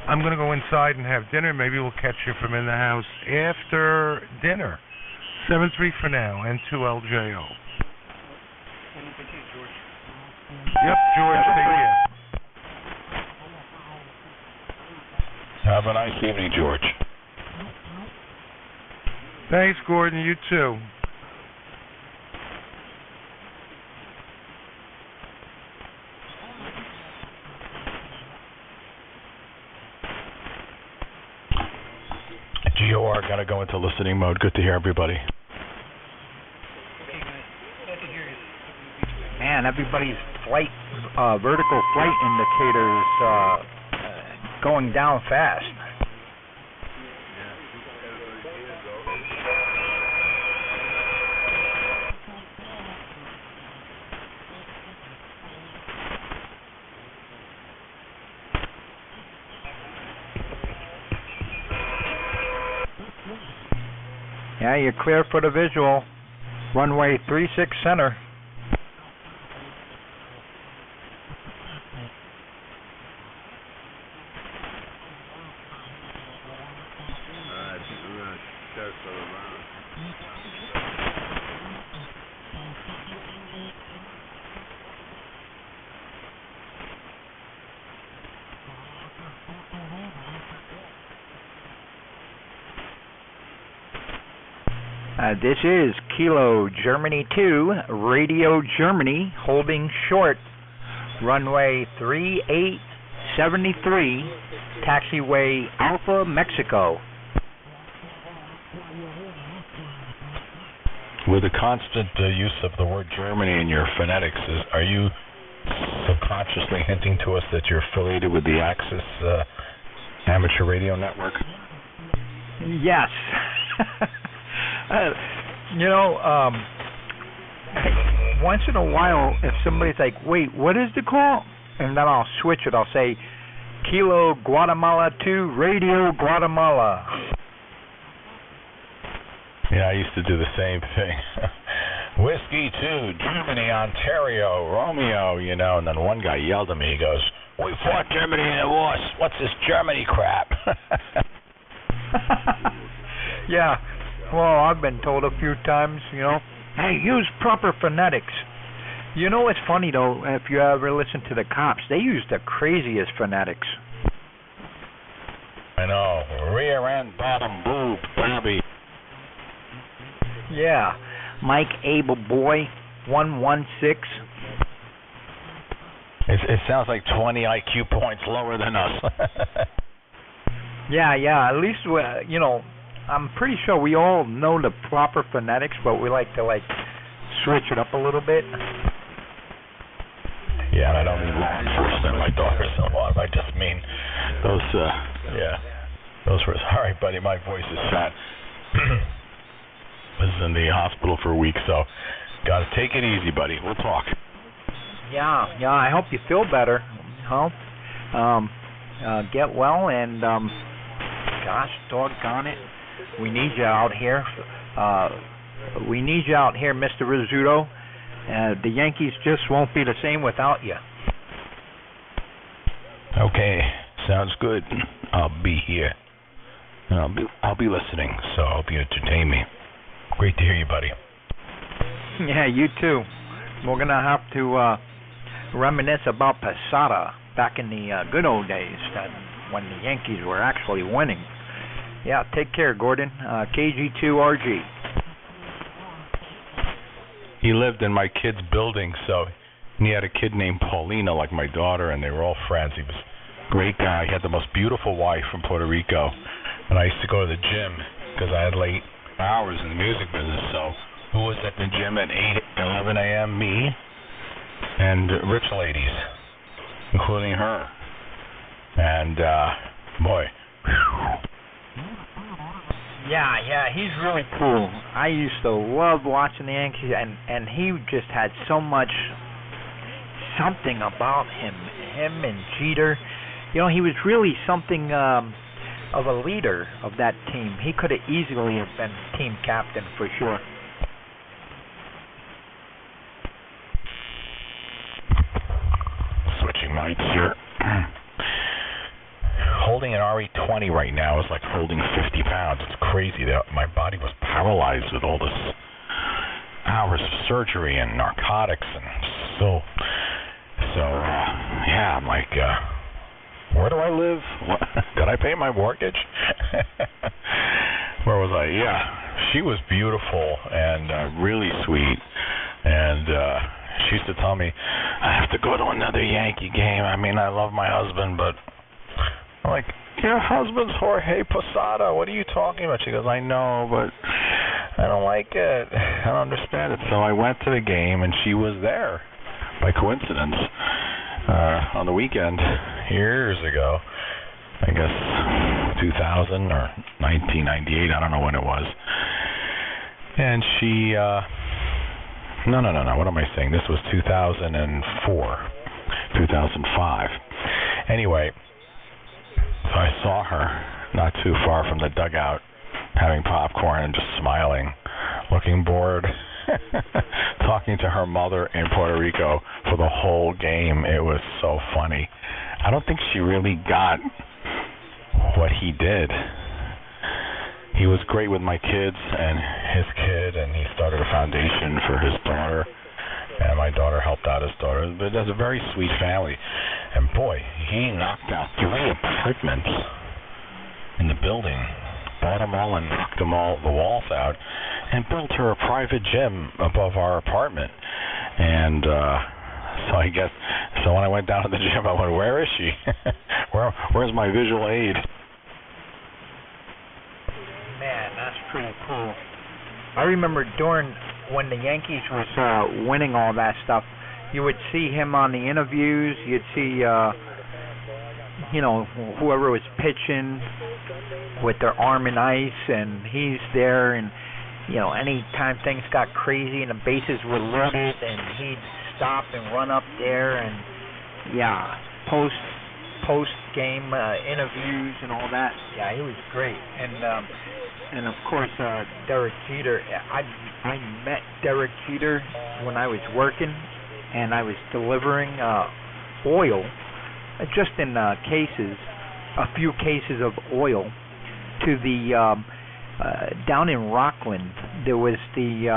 I'm going to go inside and have dinner. Maybe we'll catch you from in the house after dinner. 7-3 for now, and 2LJO. Yep, George, take care. Have a nice evening, George. Thanks, Gordon. You too. GOR, gotta go into listening mode. Good to hear everybody. Man, everybody's vertical flight indicators going down fast. Yeah, you're clear for the visual. Runway 36 center. This is Kilo Germany 2, Radio Germany, holding short, runway 3873, taxiway Alpha, Mexico. With the constant use of the word Germany in your phonetics, are you subconsciously hinting to us that you're affiliated with the Axis amateur radio network? Yes. Once in a while, if somebody's like, wait, what is the call? And then I'll switch it. I'll say, Kilo Guatemala 2, Radio Guatemala. Yeah, I used to do the same thing. Whiskey 2, Germany, Ontario, Romeo, and then one guy yelled at me. He goes, we fought Germany in the war. What's this Germany crap? Yeah. Well, I've been told a few times, hey, use proper phonetics. You know what's funny, though, if you ever listen to the cops, they use the craziest phonetics. I know. Rear end, bottom, boob, Bobby. Yeah. Mike Abel Boy, 116. It sounds like 20 IQ points lower than us. Yeah. At least I'm pretty sure we all know the proper phonetics, but we like to switch it up a little bit. Yeah, and I don't mean law enforcement. My daughter's in law. I just mean those. Those were. All right, buddy. My voice is shot. Was in the hospital for a week, so gotta take it easy, buddy. We'll talk. Yeah. I hope you feel better. Get well, and gosh, doggone it, we need you out here. We need you out here, Mr. Rizzuto. The Yankees just won't be the same without you. Okay, sounds good. I'll be here. I'll be listening, so I hope you entertain me. Great to hear you, buddy. Yeah, you too. We're gonna have to reminisce about Posada back in the good old days, when the Yankees were actually winning. Yeah, take care, Gordon. KG2RG. He lived in my kid's building, so he had a kid named Paulina, like my daughter, and they were all friends. He was a great guy. He had the most beautiful wife from Puerto Rico, and I used to go to the gym because I had late hours in the music business. So who was at the gym at 11 a.m.? Me and rich ladies, including her. And boy. Yeah, he's really cool. I used to love watching the Yankees, and he just had something about him and Jeeter. He was really something of a leader of that team. He could have easily have been team captain for sure. Switching mics here. Holding an RE20 right now is like holding 50 pounds. It's crazy. My body was paralyzed with all this hours of surgery and narcotics, and so yeah, I'm like, where do I live? What? Did I pay my mortgage? Where was I? Yeah, she was beautiful and really sweet, and she used to tell me, I have to go to another Yankee game. I mean, I love my husband, but I'm like, your husband's Jorge Posada. What are you talking about? She goes, I know, but I don't like it. I don't understand it. So I went to the game, and she was there by coincidence on the weekend years ago. I guess 2000 or 1998. I don't know when it was. And she, no. What am I saying? This was 2004, 2005. Anyway. So I saw her not too far from the dugout having popcorn and just smiling, looking bored, talking to her mother in Puerto Rico for the whole game. It was so funny. I don't think she really got what he did. He was great with my kids and his kid, and he started a foundation for his daughter, and my daughter helped out his daughter. But that's a very sweet family. And boy, he knocked out 3 apartments in the building, bought them all and knocked them all the walls out, and built her a private gym above our apartment. And so I guess, so when I went down to the gym, I went, where is she? Where's my visual aid? Man, that's pretty cool. I remember when the Yankees was winning all that stuff, you would see him on the interviews. You'd see, whoever was pitching with their arm in ice, and he's there. And anytime things got crazy and the bases were loaded, and he'd stop and run up there, and post game interviews and all that. Yeah, he was great. And of course, Derek Jeeter. I met Derek Jeeter when I was working, and I was delivering oil, just in cases, a few cases of oil, to the down in Rockland. There was the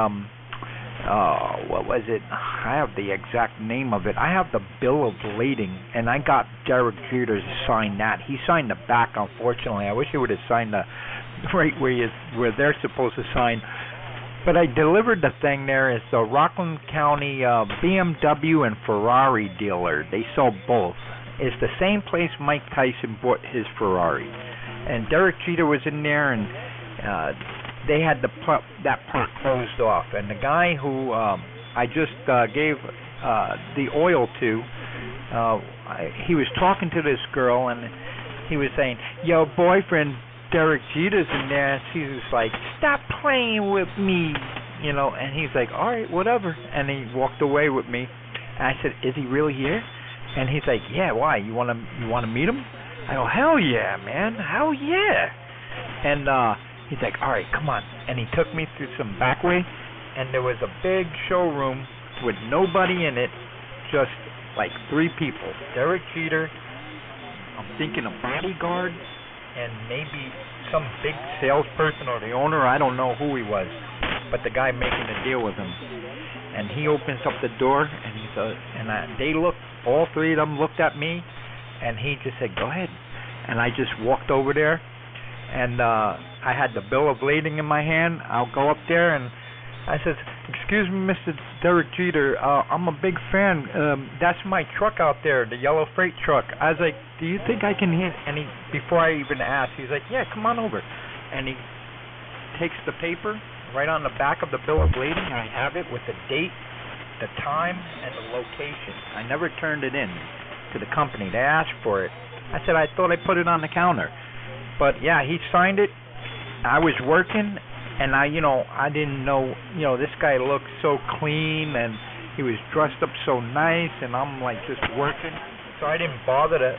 what was it? I have the exact name of it. I have the bill of lading, and I got Derek Jeter to sign that. He signed the back, unfortunately. I wish he would have signed the right where they're supposed to sign. But I delivered the thing there. It's the Rockland County BMW and Ferrari dealer. They sell both. It's the same place Mike Tyson bought his Ferrari. And Derek Jeeter was in there, and they had that part closed off. And the guy who I just gave the oil to, he was talking to this girl, and he was saying, "Yo, boyfriend Derek Jeter's in there." And she was like, "Stop playing with me," you know. And he's like, "All right, whatever." And he walked away with me. And I said, "Is he really here?" And he's like, "Yeah, why? You wanna meet him?" I go, "Hell yeah, man, hell yeah." And he's like, "All right, come on." And he took me through some back way, and there was a big showroom with nobody in it, just like 3 people. Derek Jeeter, I'm thinking a bodyguard, and maybe some big salesperson or the owner. I don't know who he was, but the guy making the deal with him. And he opens up the door, and they looked, all 3 of them looked at me, and he just said, "Go ahead." And I just walked over there, and I had the bill of lading in my hand. I'll go up there, and I said, "Excuse me, Mr. Derek Jeeter, I'm a big fan. That's my truck out there, the yellow freight truck." I was like, "Do you think I can hit?" And before I even asked, he's like, "Yeah, come on over." And he takes the paper right on the back of the bill of lading, and I have it with the date, the time, and the location. I never turned it in to the company. They asked for it. I said, "I thought I put it on the counter." But yeah, he signed it. I was working, and I didn't know, this guy looked so clean, and he was dressed up so nice, and I'm like just working. So I didn't bother to,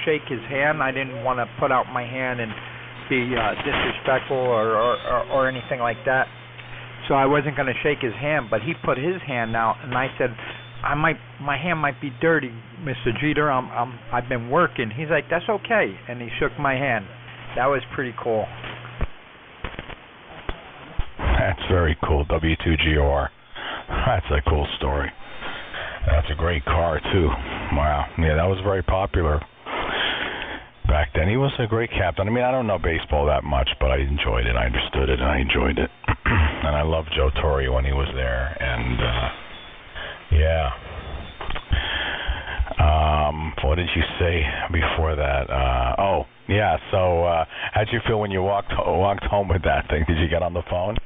shake his hand. I didn't want to put out my hand and be disrespectful or anything like that. So I wasn't going to shake his hand, but he put his hand out, and I said, my hand might be dirty, Mr. Jeter. I've been working. He's like, "That's okay," and he shook my hand. That was pretty cool. That's very cool. W2GR. That's a cool story. That's a great car too. Wow. Yeah, that was very popular back then. He was a great captain. I mean, I don't know baseball that much, but I enjoyed it. I understood it, and I enjoyed it. And I loved Joe Torre when he was there. And yeah. What did you say before that? Oh, yeah. So, how'd you feel when you walked home with that thing? Did you get on the phone?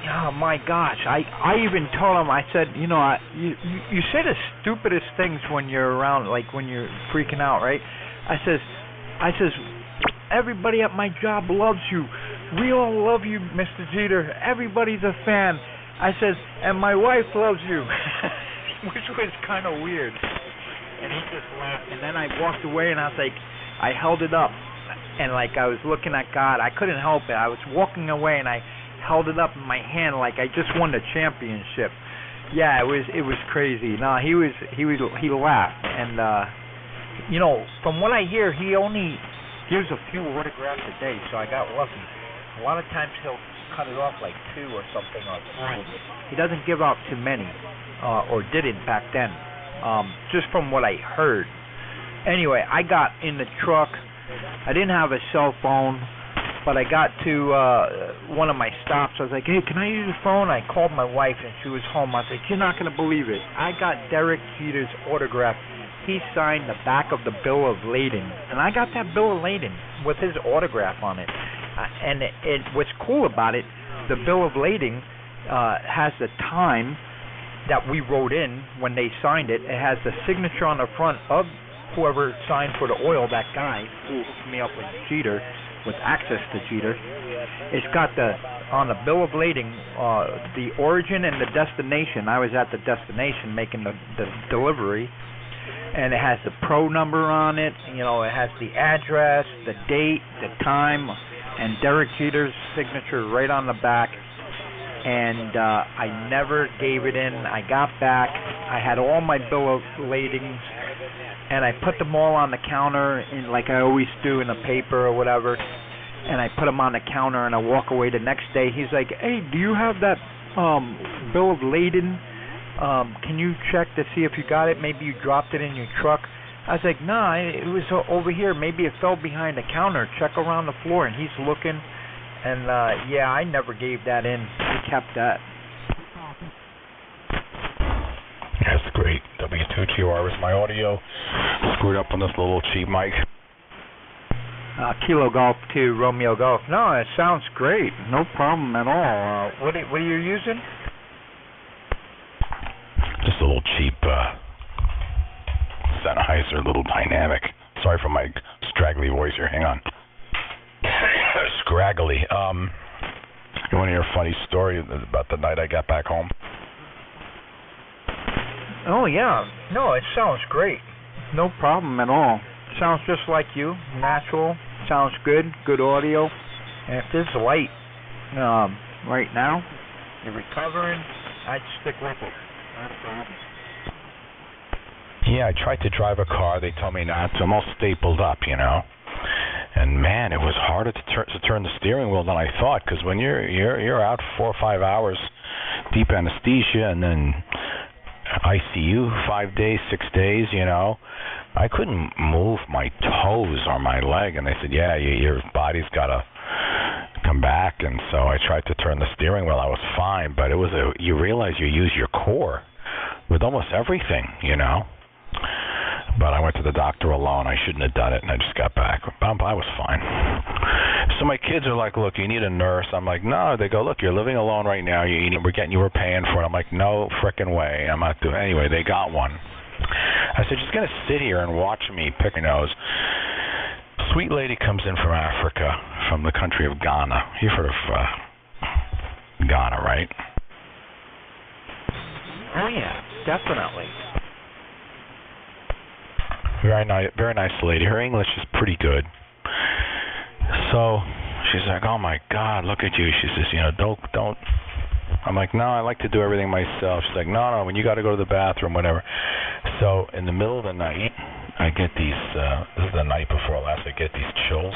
Oh my gosh! I even told him. I said, you say the stupidest things when you're around, like when you're freaking out, right? I says, everybody at my job loves you. We all love you, Mr. Jeter. Everybody's a fan. I says, and my wife loves you, which was kind of weird. And he just laughed. And then I walked away, and I was like, I held it up, and like I was looking at God. I couldn't help it. I was walking away, and I held it up in my hand like I just won the championship. Yeah, it was crazy. No, he laughed, and from what I hear, he only gives a few autographs a day, so I got lucky. A lot of times he'll cut it off like 2 or something. He doesn't give out too many, or didn't back then, just from what I heard. Anyway, I got in the truck. I didn't have a cell phone, but I got to one of my stops. I was like, "Hey, can I use your phone?" I called my wife, and she was home. I was like, "You're not going to believe it. I got Derek Jeter's autograph. He signed the back of the bill of lading." And I got that bill of lading with his autograph on it. And what's cool about it, the bill of lading has the time that we wrote in when they signed it. It has the signature on the front of whoever signed for the oil, that guy who hooked me up with Jeter, with access to Jeter. It's got on the bill of lading, the origin and the destination. I was at the destination making the delivery, and it has the pro number on it. It has the address, the date, the time, and Derek Jeter's signature right on the back. And I never gave it in. I got back. I had all my bill of ladings, and I put them all on the counter, like I always do, in a paper or whatever. And I put them on the counter, and I walk away the next day. He's like, "Hey, do you have that bill of lading? Can you check to see if you got it? Maybe you dropped it in your truck." I was like, "Nah, it was over here. Maybe it fell behind the counter. Check around the floor." And he's looking, And yeah, I never gave that in. We kept that. That's great. W2GR is my audio. Screwed up on this little cheap mic. Kilo Golf 2, Romeo Golf. No, it sounds great. No problem at all. What are you using? Just a little cheap Sennheiser, little dynamic. Sorry for my straggly voice here. Hang on. Scraggly. You want to hear a funny story about the night I got back home? Oh, yeah. No, it sounds great. No problem at all. Sounds just like you. Natural. Sounds good. Good audio. And if this light right now, you're recovering, I'd stick with it. No problem. Yeah, I tried to drive a car. They told me not to. I'm all stapled up, you know. And man, it was harder to turn the steering wheel than I thought. Because when you're out 4 or 5 hours, deep anesthesia, and then ICU 5 days, 6 days, you know, I couldn't move my toes or my leg. And they said, yeah, your body's got to come back. And so I tried to turn the steering wheel. I was fine, but it was you realize you use your core with almost everything, you know. But I went to the doctor alone. I shouldn't have done it, and I just got back. I was fine. So my kids are like, look, you need a nurse. I'm like, no. They go, look, you're living alone right now. We're paying for it. I'm like, no frickin' way. I'm not doing it. Anyway, they got one. I said, just going to sit here and watch me pick my nose. Sweet lady comes in from Africa, from the country of Ghana. You've heard of Ghana, right? Oh, yeah, definitely. Very nice lady. Her English is pretty good. So she's like, oh my God, look at you. She says, you know, don't. I'm like, no, I like to do everything myself. She's like, no, when you got to go to the bathroom, whatever. So in the middle of the night, I get these. This is the night before last. I get these chills.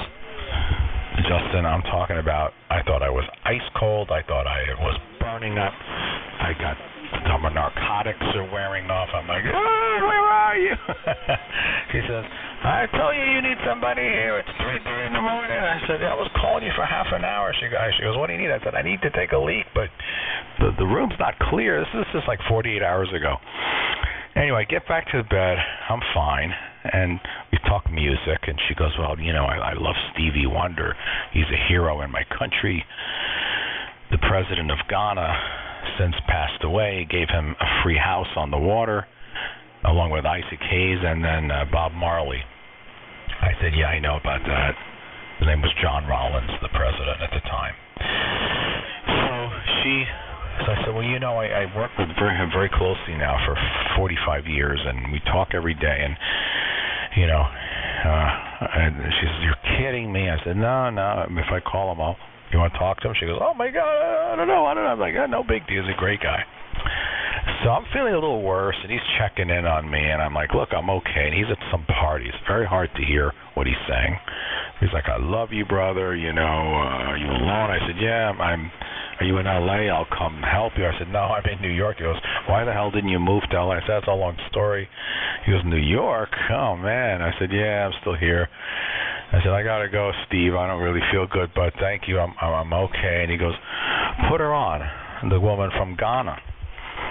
Justin, I'm talking about. I thought I was ice cold. I thought I was burning up. I got. Some narcotics are wearing off. I'm like, oh, where are you? She says, I told you need somebody here. It's 3:30 in the morning. I said, I was calling you for half an hour. She goes, what do you need? I said, I need to take a leak, but the room's not clear. This is just like 48 hours ago. Anyway, I get back to the bed. I'm fine. And we talk music, and she goes, well, you know, I love Stevie Wonder. He's a hero in my country. The president of Ghana since passed away, gave him a free house on the water, along with Isaac Hayes and then Bob Marley. I said, yeah, I know about that. His name was John Rollins, the president at the time. So I said, well, you know, I work with him very closely now for 45 years, and we talk every day, and, you know, and she says, you're kidding me. I said, no, if I call him, you want to talk to him? She goes, oh, my God, I don't know. I'm like, no big deal. He's a great guy. So I'm feeling a little worse, and he's checking in on me, and I'm like, look, I'm okay. And he's at some party. It's very hard to hear what he's saying. He's like, I love you, brother. You know, are you alone? I said, yeah, are you in L.A.? I'll come help you. I said, no, I'm in New York. He goes, why the hell didn't you move to L.A.? I said, that's a long story. He goes, New York? Oh, man. I said, yeah, I'm still here. I said, I gotta go, Steve. I don't really feel good, but thank you. I'm okay. And he goes, put her on, the woman from Ghana,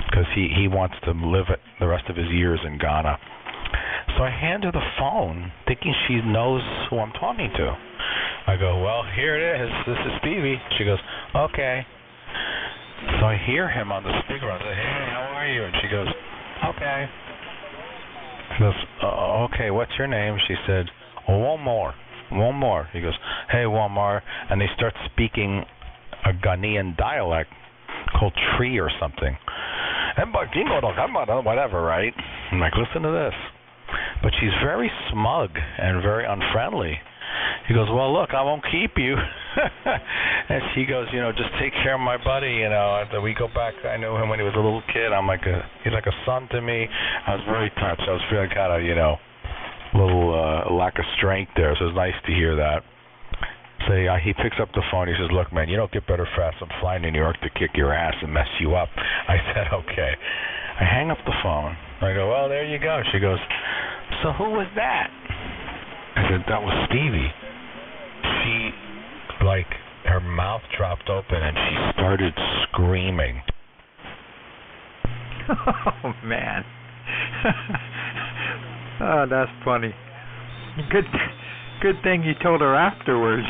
because he wants to live the rest of his years in Ghana. So I hand her the phone, thinking she knows who I'm talking to. I go, well, here it is. This is Stevie. She goes, okay. So I hear him on the speaker. I say, hey, how are you? And she goes, okay. He goes, okay, what's your name? She said, one more. He goes, hey, one more. And they start speaking a Ghanaian dialect called Tree or something. Whatever, right? I'm like, listen to this. But she's very smug and very unfriendly. He goes, well, look, I won't keep you. And she goes, you know, just take care of my buddy. You know, we go back. I knew him when he was a little kid. He's like a son to me. I was very touched. I was feeling kind of, you know, a little lack of strength there, so it's nice to hear that. So he picks up the phone. He says, look, man, you don't get better fast. I'm flying to New York to kick your ass and mess you up. I said, okay. I hang up the phone. I go, well, there you go. She goes, so who was that? I said, that was Stevie. She, like, her mouth dropped open and she started screaming. Oh man. Oh, that's funny. Good thing you told her afterwards.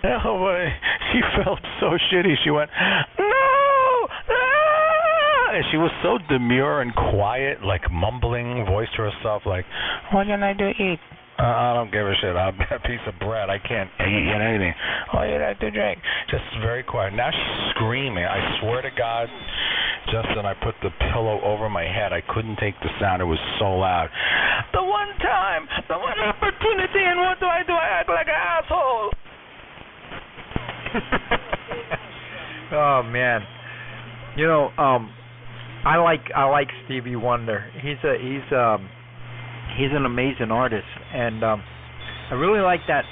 Oh boy, she felt so shitty. She went, no, ah! And she was so demure and quiet, like mumbling voice to herself, like, what did I do to eat? I don't give a shit. I'm a piece of bread. I can't eat anything. Oh, you have to drink. Just very quiet. Now she's screaming. I swear to God, Justin, I put the pillow over my head. I couldn't take the sound. It was so loud. The one time, the one opportunity, and what do? I act like an asshole. Oh man. You know, I like Stevie Wonder. He's an amazing artist, and I really like that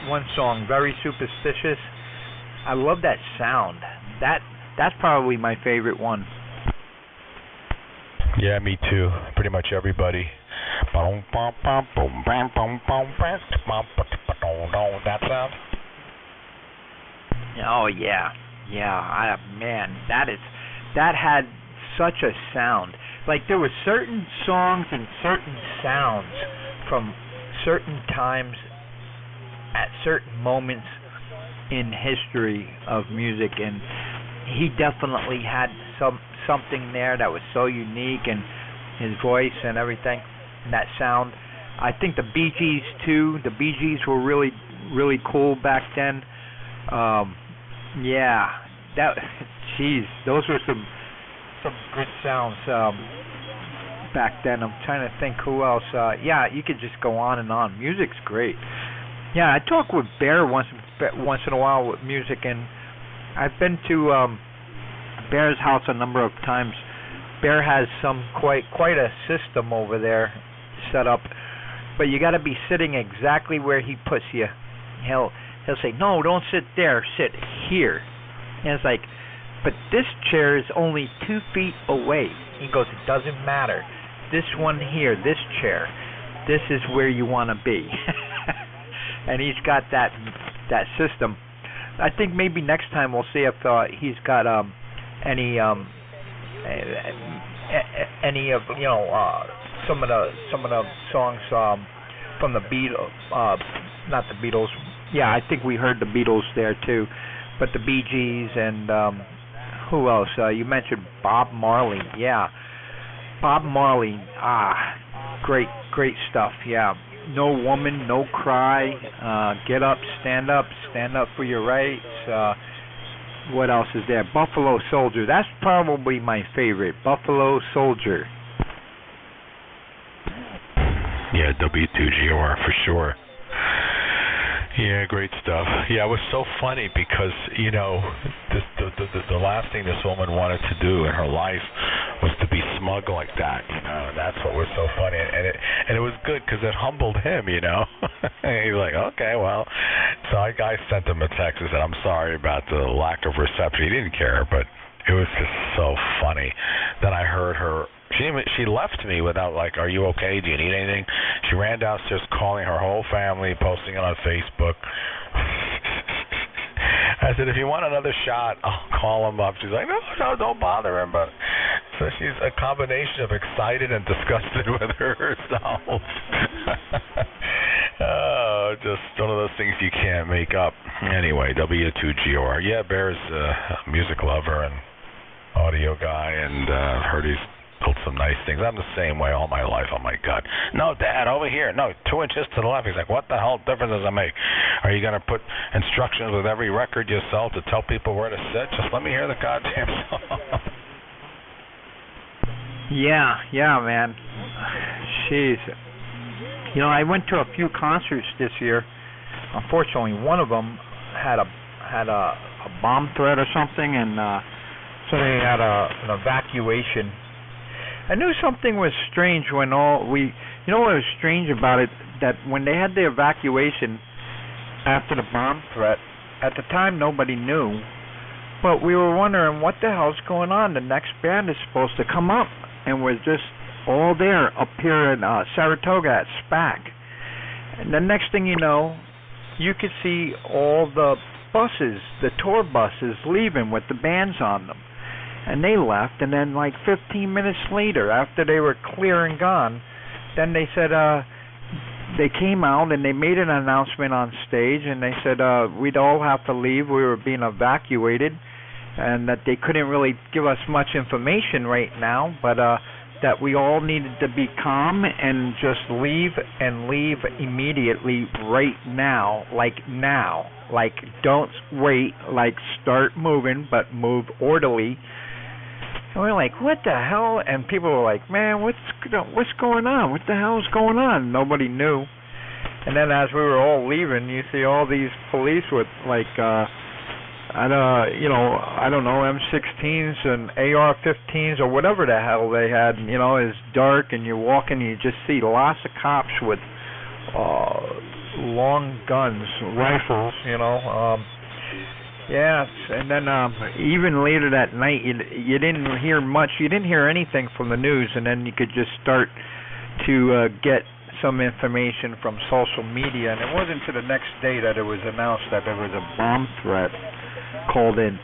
one song, Very Superstitious. I love that sound. That's probably my favorite one. Yeah, me too. Pretty much everybody. That sound? Oh yeah. Man, that had such a sound. Like there were certain songs and certain sounds from certain times at certain moments in history of music, and he definitely had something there that was so unique, and his voice and everything, and that sound. I think the Bee Gees too. The Bee Gees were really cool back then. Yeah, those were some good sounds back then. I'm trying to think who else. Yeah, you could just go on and on. Music's great. Yeah, I talk with Bear once in a while with music, and I've been to Bear's house a number of times. Bear has quite a system over there set up, but you got to be sitting exactly where he puts you. He'll say, no, don't sit there, sit here. And it's like, but this chair is only 2 feet away. He goes, it doesn't matter. This one here, this chair, this is where you want to be. And he's got that system. I think maybe next time we'll see if he's got any of some of the songs from the Beatles, not the Beatles. Yeah, I think we heard the Beatles there too, but the Bee Gees and who else? You mentioned Bob Marley. Yeah, Bob Marley. Great stuff. Yeah, No Woman, No Cry. Get up, stand for your rights. What else is there? Buffalo Soldier. That's probably my favorite. Buffalo Soldier. Yeah, W2GR for sure. Yeah, great stuff. Yeah, it was so funny because, you know, the last thing this woman wanted to do in her life was to be smug like that, you know, and that's what was so funny. And it was good because it humbled him, you know. He was like, okay, well. So I sent him a text and said, I'm sorry about the lack of reception. He didn't care, but it was just so funny. Then I heard her. She left me without, like, are you okay? Do you need anything? She ran downstairs calling her whole family, posting it on Facebook. I said, if you want another shot, I'll call him up. She's like, no, don't bother him. But so she's a combination of excited and disgusted with herself. Oh, just one of those things you can't make up. Anyway, W2GR. Yeah, Bear's a music lover and audio guy, and heard he's built some nice things. I'm the same way all my life. Oh my God. No, Dad, over here. No, 2 inches to the left. He's like, what the hell difference does it make? Are you going to put instructions with every record you sell to tell people where to sit? Just let me hear the goddamn song. Yeah, man. Jeez. You know, I went to a few concerts this year. Unfortunately, one of them had a bomb threat or something, and so they had an evacuation. I knew something was strange when you know what was strange about it? That when they had the evacuation after the bomb threat, at the time nobody knew, but we were wondering what the hell's going on. The next band is supposed to come up, and we're just all there up here in Saratoga at SPAC. And the next thing you know, you could see all the buses, the tour buses, leaving with the bands on them. And they left, and then like 15 minutes later, after they were clear and gone, then they said they came out and they made an announcement on stage, and they said we'd all have to leave. We were being evacuated, and that they couldn't really give us much information right now, but that we all needed to be calm and just leave immediately right now. Like don't wait, like start moving, but move orderly. And we're like, what the hell? And people were like, man, what's going on? What the hell is going on? Nobody knew. And then as we were all leaving, you see all these police with like I don't know, M16s and AR-15s or whatever the hell they had. You know, it's dark and you're walking and you just see lots of cops with long guns, rifles, you know. Yeah, and then even later that night, you didn't hear much. You didn't hear anything from the news, and then you could just start to get some information from social media. And it wasn't until the next day that it was announced that there was a bomb threat called in.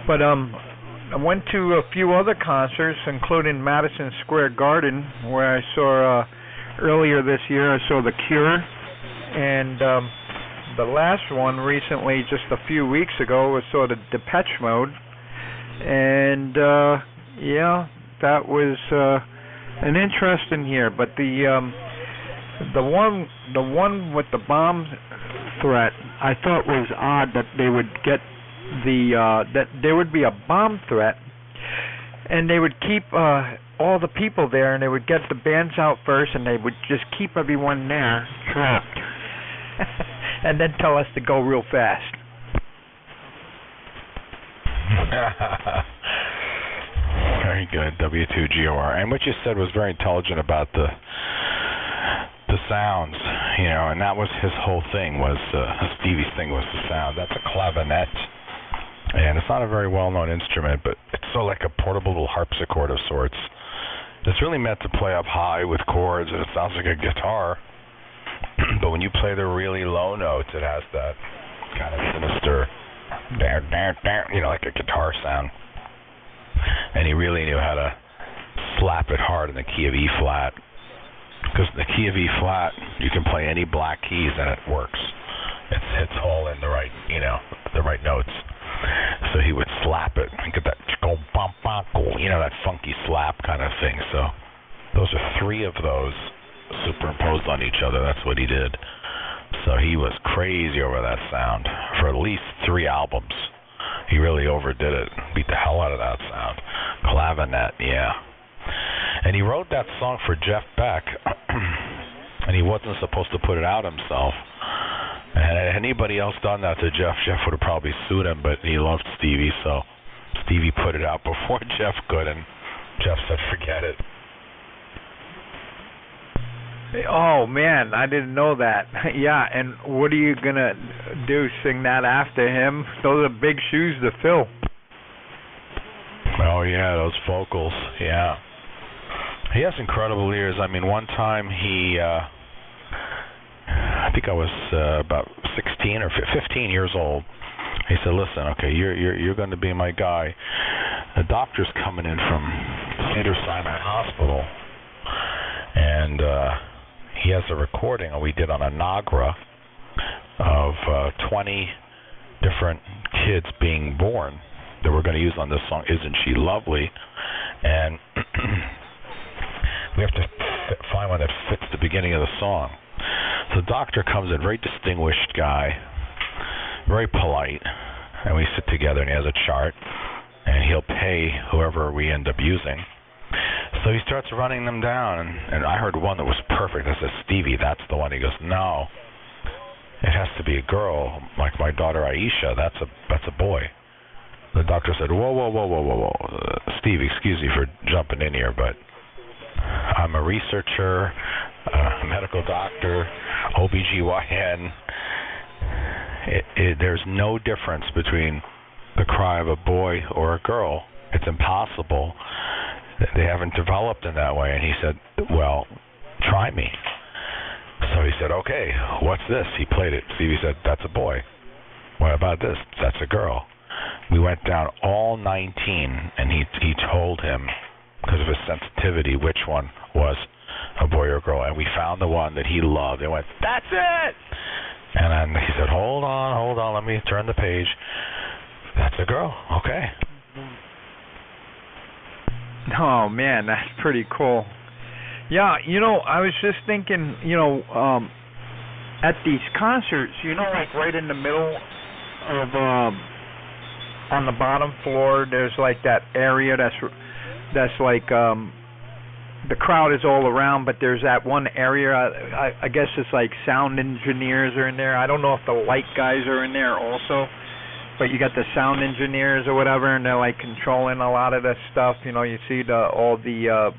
But I went to a few other concerts, including Madison Square Garden, where I saw earlier this year. I saw The Cure, and the last one recently, just a few weeks ago, was sort of Depeche Mode, and yeah, that was an interesting year. But the one with the bomb threat, I thought was odd that they would get that there would be a bomb threat, and they would keep all the people there, and they would get the bands out first, and they would just keep everyone there trapped. And then tell us to go real fast. Very good, W2GOR. And what you said was very intelligent about the sounds, you know, and that was his whole thing, was Stevie's thing was the sound. That's a clavinet, and it's not a very well-known instrument, but it's sort of like a portable little harpsichord of sorts. It's really meant to play up high with chords, and it sounds like a guitar. But when you play the really low notes, it has that kind of sinister, you know, like a guitar sound. And he really knew how to slap it hard in the key of E flat, because the key of E flat, you can play any black keys and it works. It hits all in the right, you know, the right notes. So he would slap it and get that, you know, that funky slap kind of thing. So those are three of those superimposed on each other. That's what he did. So he was crazy over that sound for at least 3 albums. He really overdid it, beat the hell out of that sound. Clavinet, yeah. And he wrote that song for Jeff Beck, and he wasn't supposed to put it out himself. And had anybody else done that to Jeff, Jeff would have probably sued him, but he loved Stevie, so Stevie put it out before Jeff could, and Jeff said, forget it. Oh, man, I didn't know that. Yeah, and what are you going to do, sing that after him? Those are big shoes to fill. Oh, yeah, those vocals, yeah. He has incredible ears. I mean, one time he, I think I was about 16 or 15 years old. He said, listen, okay, you're going to be my guy. The doctor's coming in from Cedars-Sinai Hospital, and he has a recording we did on a Nagra of 20 different kids being born that we're going to use on this song, Isn't She Lovely? And we have to find one that fits the beginning of the song. So the doctor comes in, very distinguished guy, very polite, and we sit together, and he has a chart, and he'll pay whoever we end up using. So he starts running them down, and I heard one that was perfect. I said, Stevie, that's the one. He goes, no, it has to be a girl, like my daughter Aisha. That's a boy. The doctor said, whoa. Stevie, excuse me for jumping in here, but I'm a researcher, a medical doctor, OBGYN. There's no difference between the cry of a boy or a girl. It's impossible. They haven't developed in that way. And he said, well, try me. So he said, okay, what's this? He played it. Stevie said, that's a boy. What about this? That's a girl. We went down all 19, and he told him, because of his sensitivity, which one was a boy or a girl, and we found the one that he loved, and went, that's it! And then he said, hold on, let me turn the page. That's a girl, okay. Oh, man, that's pretty cool. Yeah, I was just thinking, at these concerts, like right in the middle of, on the bottom floor, there's like that area that's like, the crowd is all around, but there's that one area, I guess it's like sound engineers are in there. I don't know if the light guys are in there also, but you got the sound engineers or whatever, and they're like controlling a lot of this stuff. You see all the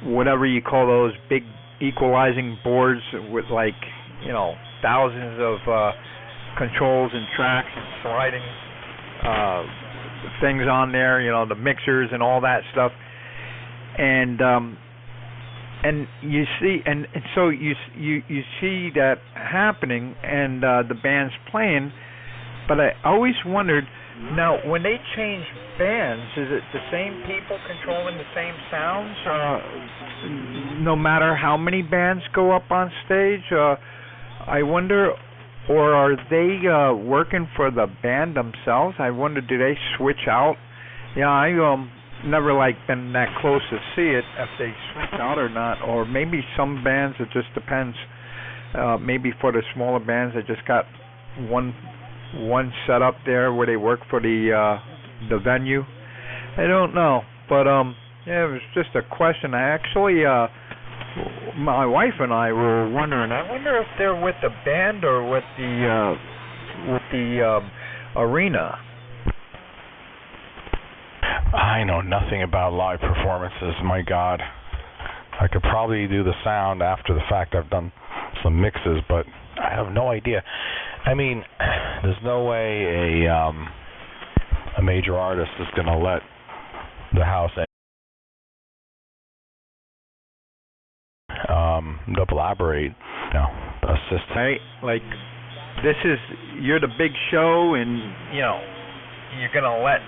whatever you call those big equalizing boards with like, thousands of controls and tracks and sliding things on there, the mixers and all that stuff. And you see, and so you see that happening, and the band's playing. But I always wondered, now when they change bands, is it the same people controlling the same sounds? No matter how many bands go up on stage, I wonder, or are they working for the band themselves? I wonder, do they switch out? Yeah, I never been that close to see it, if they switch out or not, or maybe some bands it just depends. Maybe for the smaller bands they just got one setup there where they work for the venue. I don't know, but yeah, it was just a question. I actually my wife and I were wondering. I wonder if they're with the band or with the arena. I know nothing about live performances, my God. I could probably do the sound after the fact. I've done some mixes, but I have no idea. I mean, there's no way a major artist is going to let the house collaborate, assist. Right, like you're the big show, and you're going to let.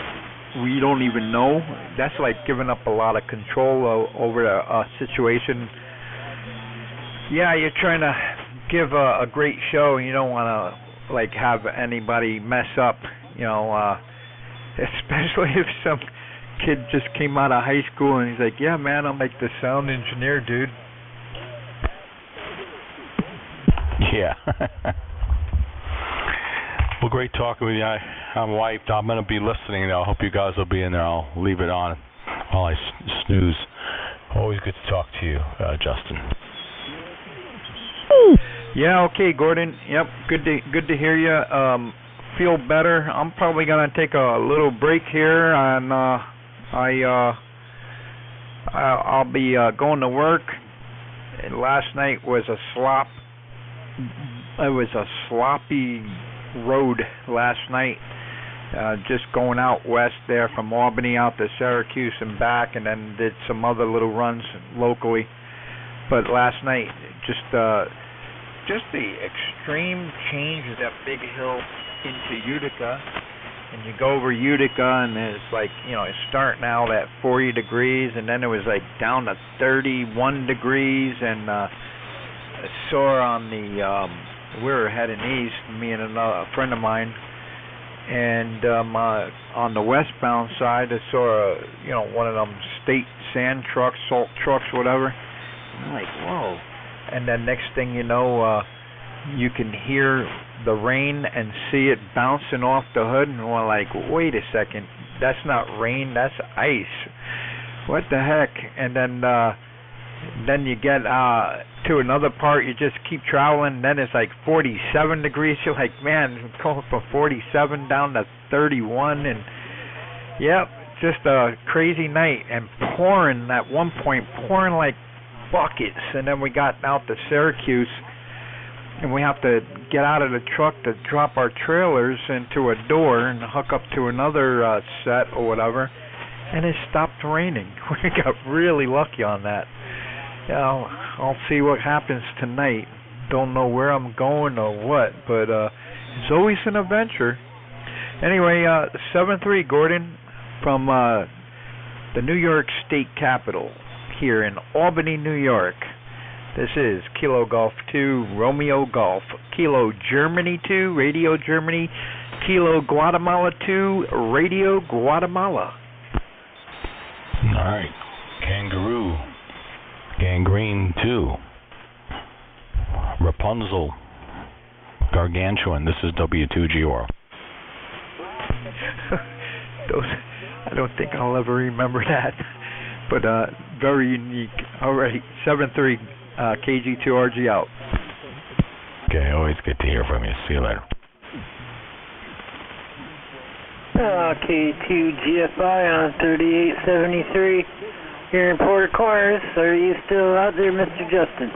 We don't even know. That's like giving up a lot of control over a situation. Yeah, you're trying to give a great show, and you don't want to have anybody mess up. Especially if some kid just came out of high school and he's like, "Yeah, man, I'm like the sound engineer, dude." Yeah. Well, great talking with you. I'm wiped. I'm going to be listening now. I hope you guys will be in there. I'll leave it on while I snooze. Always good to talk to you, Justin. Yeah, okay, Gordon. Yep, good to hear you. Feel better. I'm probably going to take a little break here, and I'll be going to work. And last night was a sloppy road last night, just going out west there from Albany out to Syracuse and back, and then did some other little runs locally. But last night, just the extreme change of that big hill into Utica, and you go over Utica, and it's it's starting out at 40 degrees, and then it was down to 31 degrees, and I saw on the we were heading east, me and a friend of mine, and on the westbound side, I saw one of them state sand trucks, salt trucks, whatever. I'm like, whoa! And then next thing you know, you can hear the rain and see it bouncing off the hood, and we're like, wait a second, that's not rain, that's ice. What the heck? And then you get to another part, you just keep traveling, then it's 47 degrees. You're like, man, going from 47 down to 31, and yep, just a crazy night, and pouring at one point, pouring like buckets. And then we got out to Syracuse, and we have to get out of the truck to drop our trailers into a door and hook up to another set or whatever, and it stopped raining. We got really lucky on that. I'll see what happens tonight. Don't know where I'm going or what, but it's always an adventure. Anyway, 7-3, Gordon, from the New York State Capitol here in Albany, New York. This is Kilo Golf 2, Romeo Golf, Kilo Germany 2, Radio Germany, Kilo Guatemala 2, Radio Guatemala. All right. Kangaroo, Gangrene 2, Rapunzel, Gargantuan. This is W2GR. I don't think I'll ever remember that, but very unique. All right, 7-3, KG2RG out. Okay, always good to hear from you. See you later. K2GFI on 3873 here in Porter Corners. Are you still out there, Mr. Justin?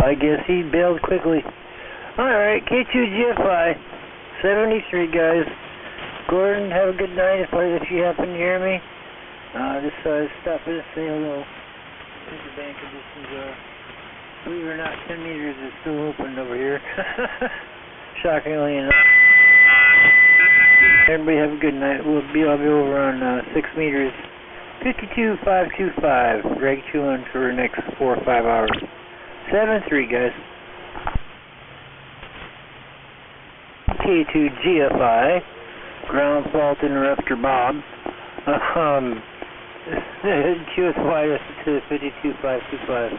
I guess he bailed quickly. Alright, K2GFI, 73 guys. Gordon, have a good night if you happen to hear me. Just stop in and say hello. See the band conditions are. Believe it or not, 10 meters is still open over here. Shockingly enough. Everybody have a good night. I'll be over on 6 meters. 52525. Greg chewing for the next 4 or 5 hours. 7-3 guys. K2GFI, ground fault interrupter Bob. QSY to 52525.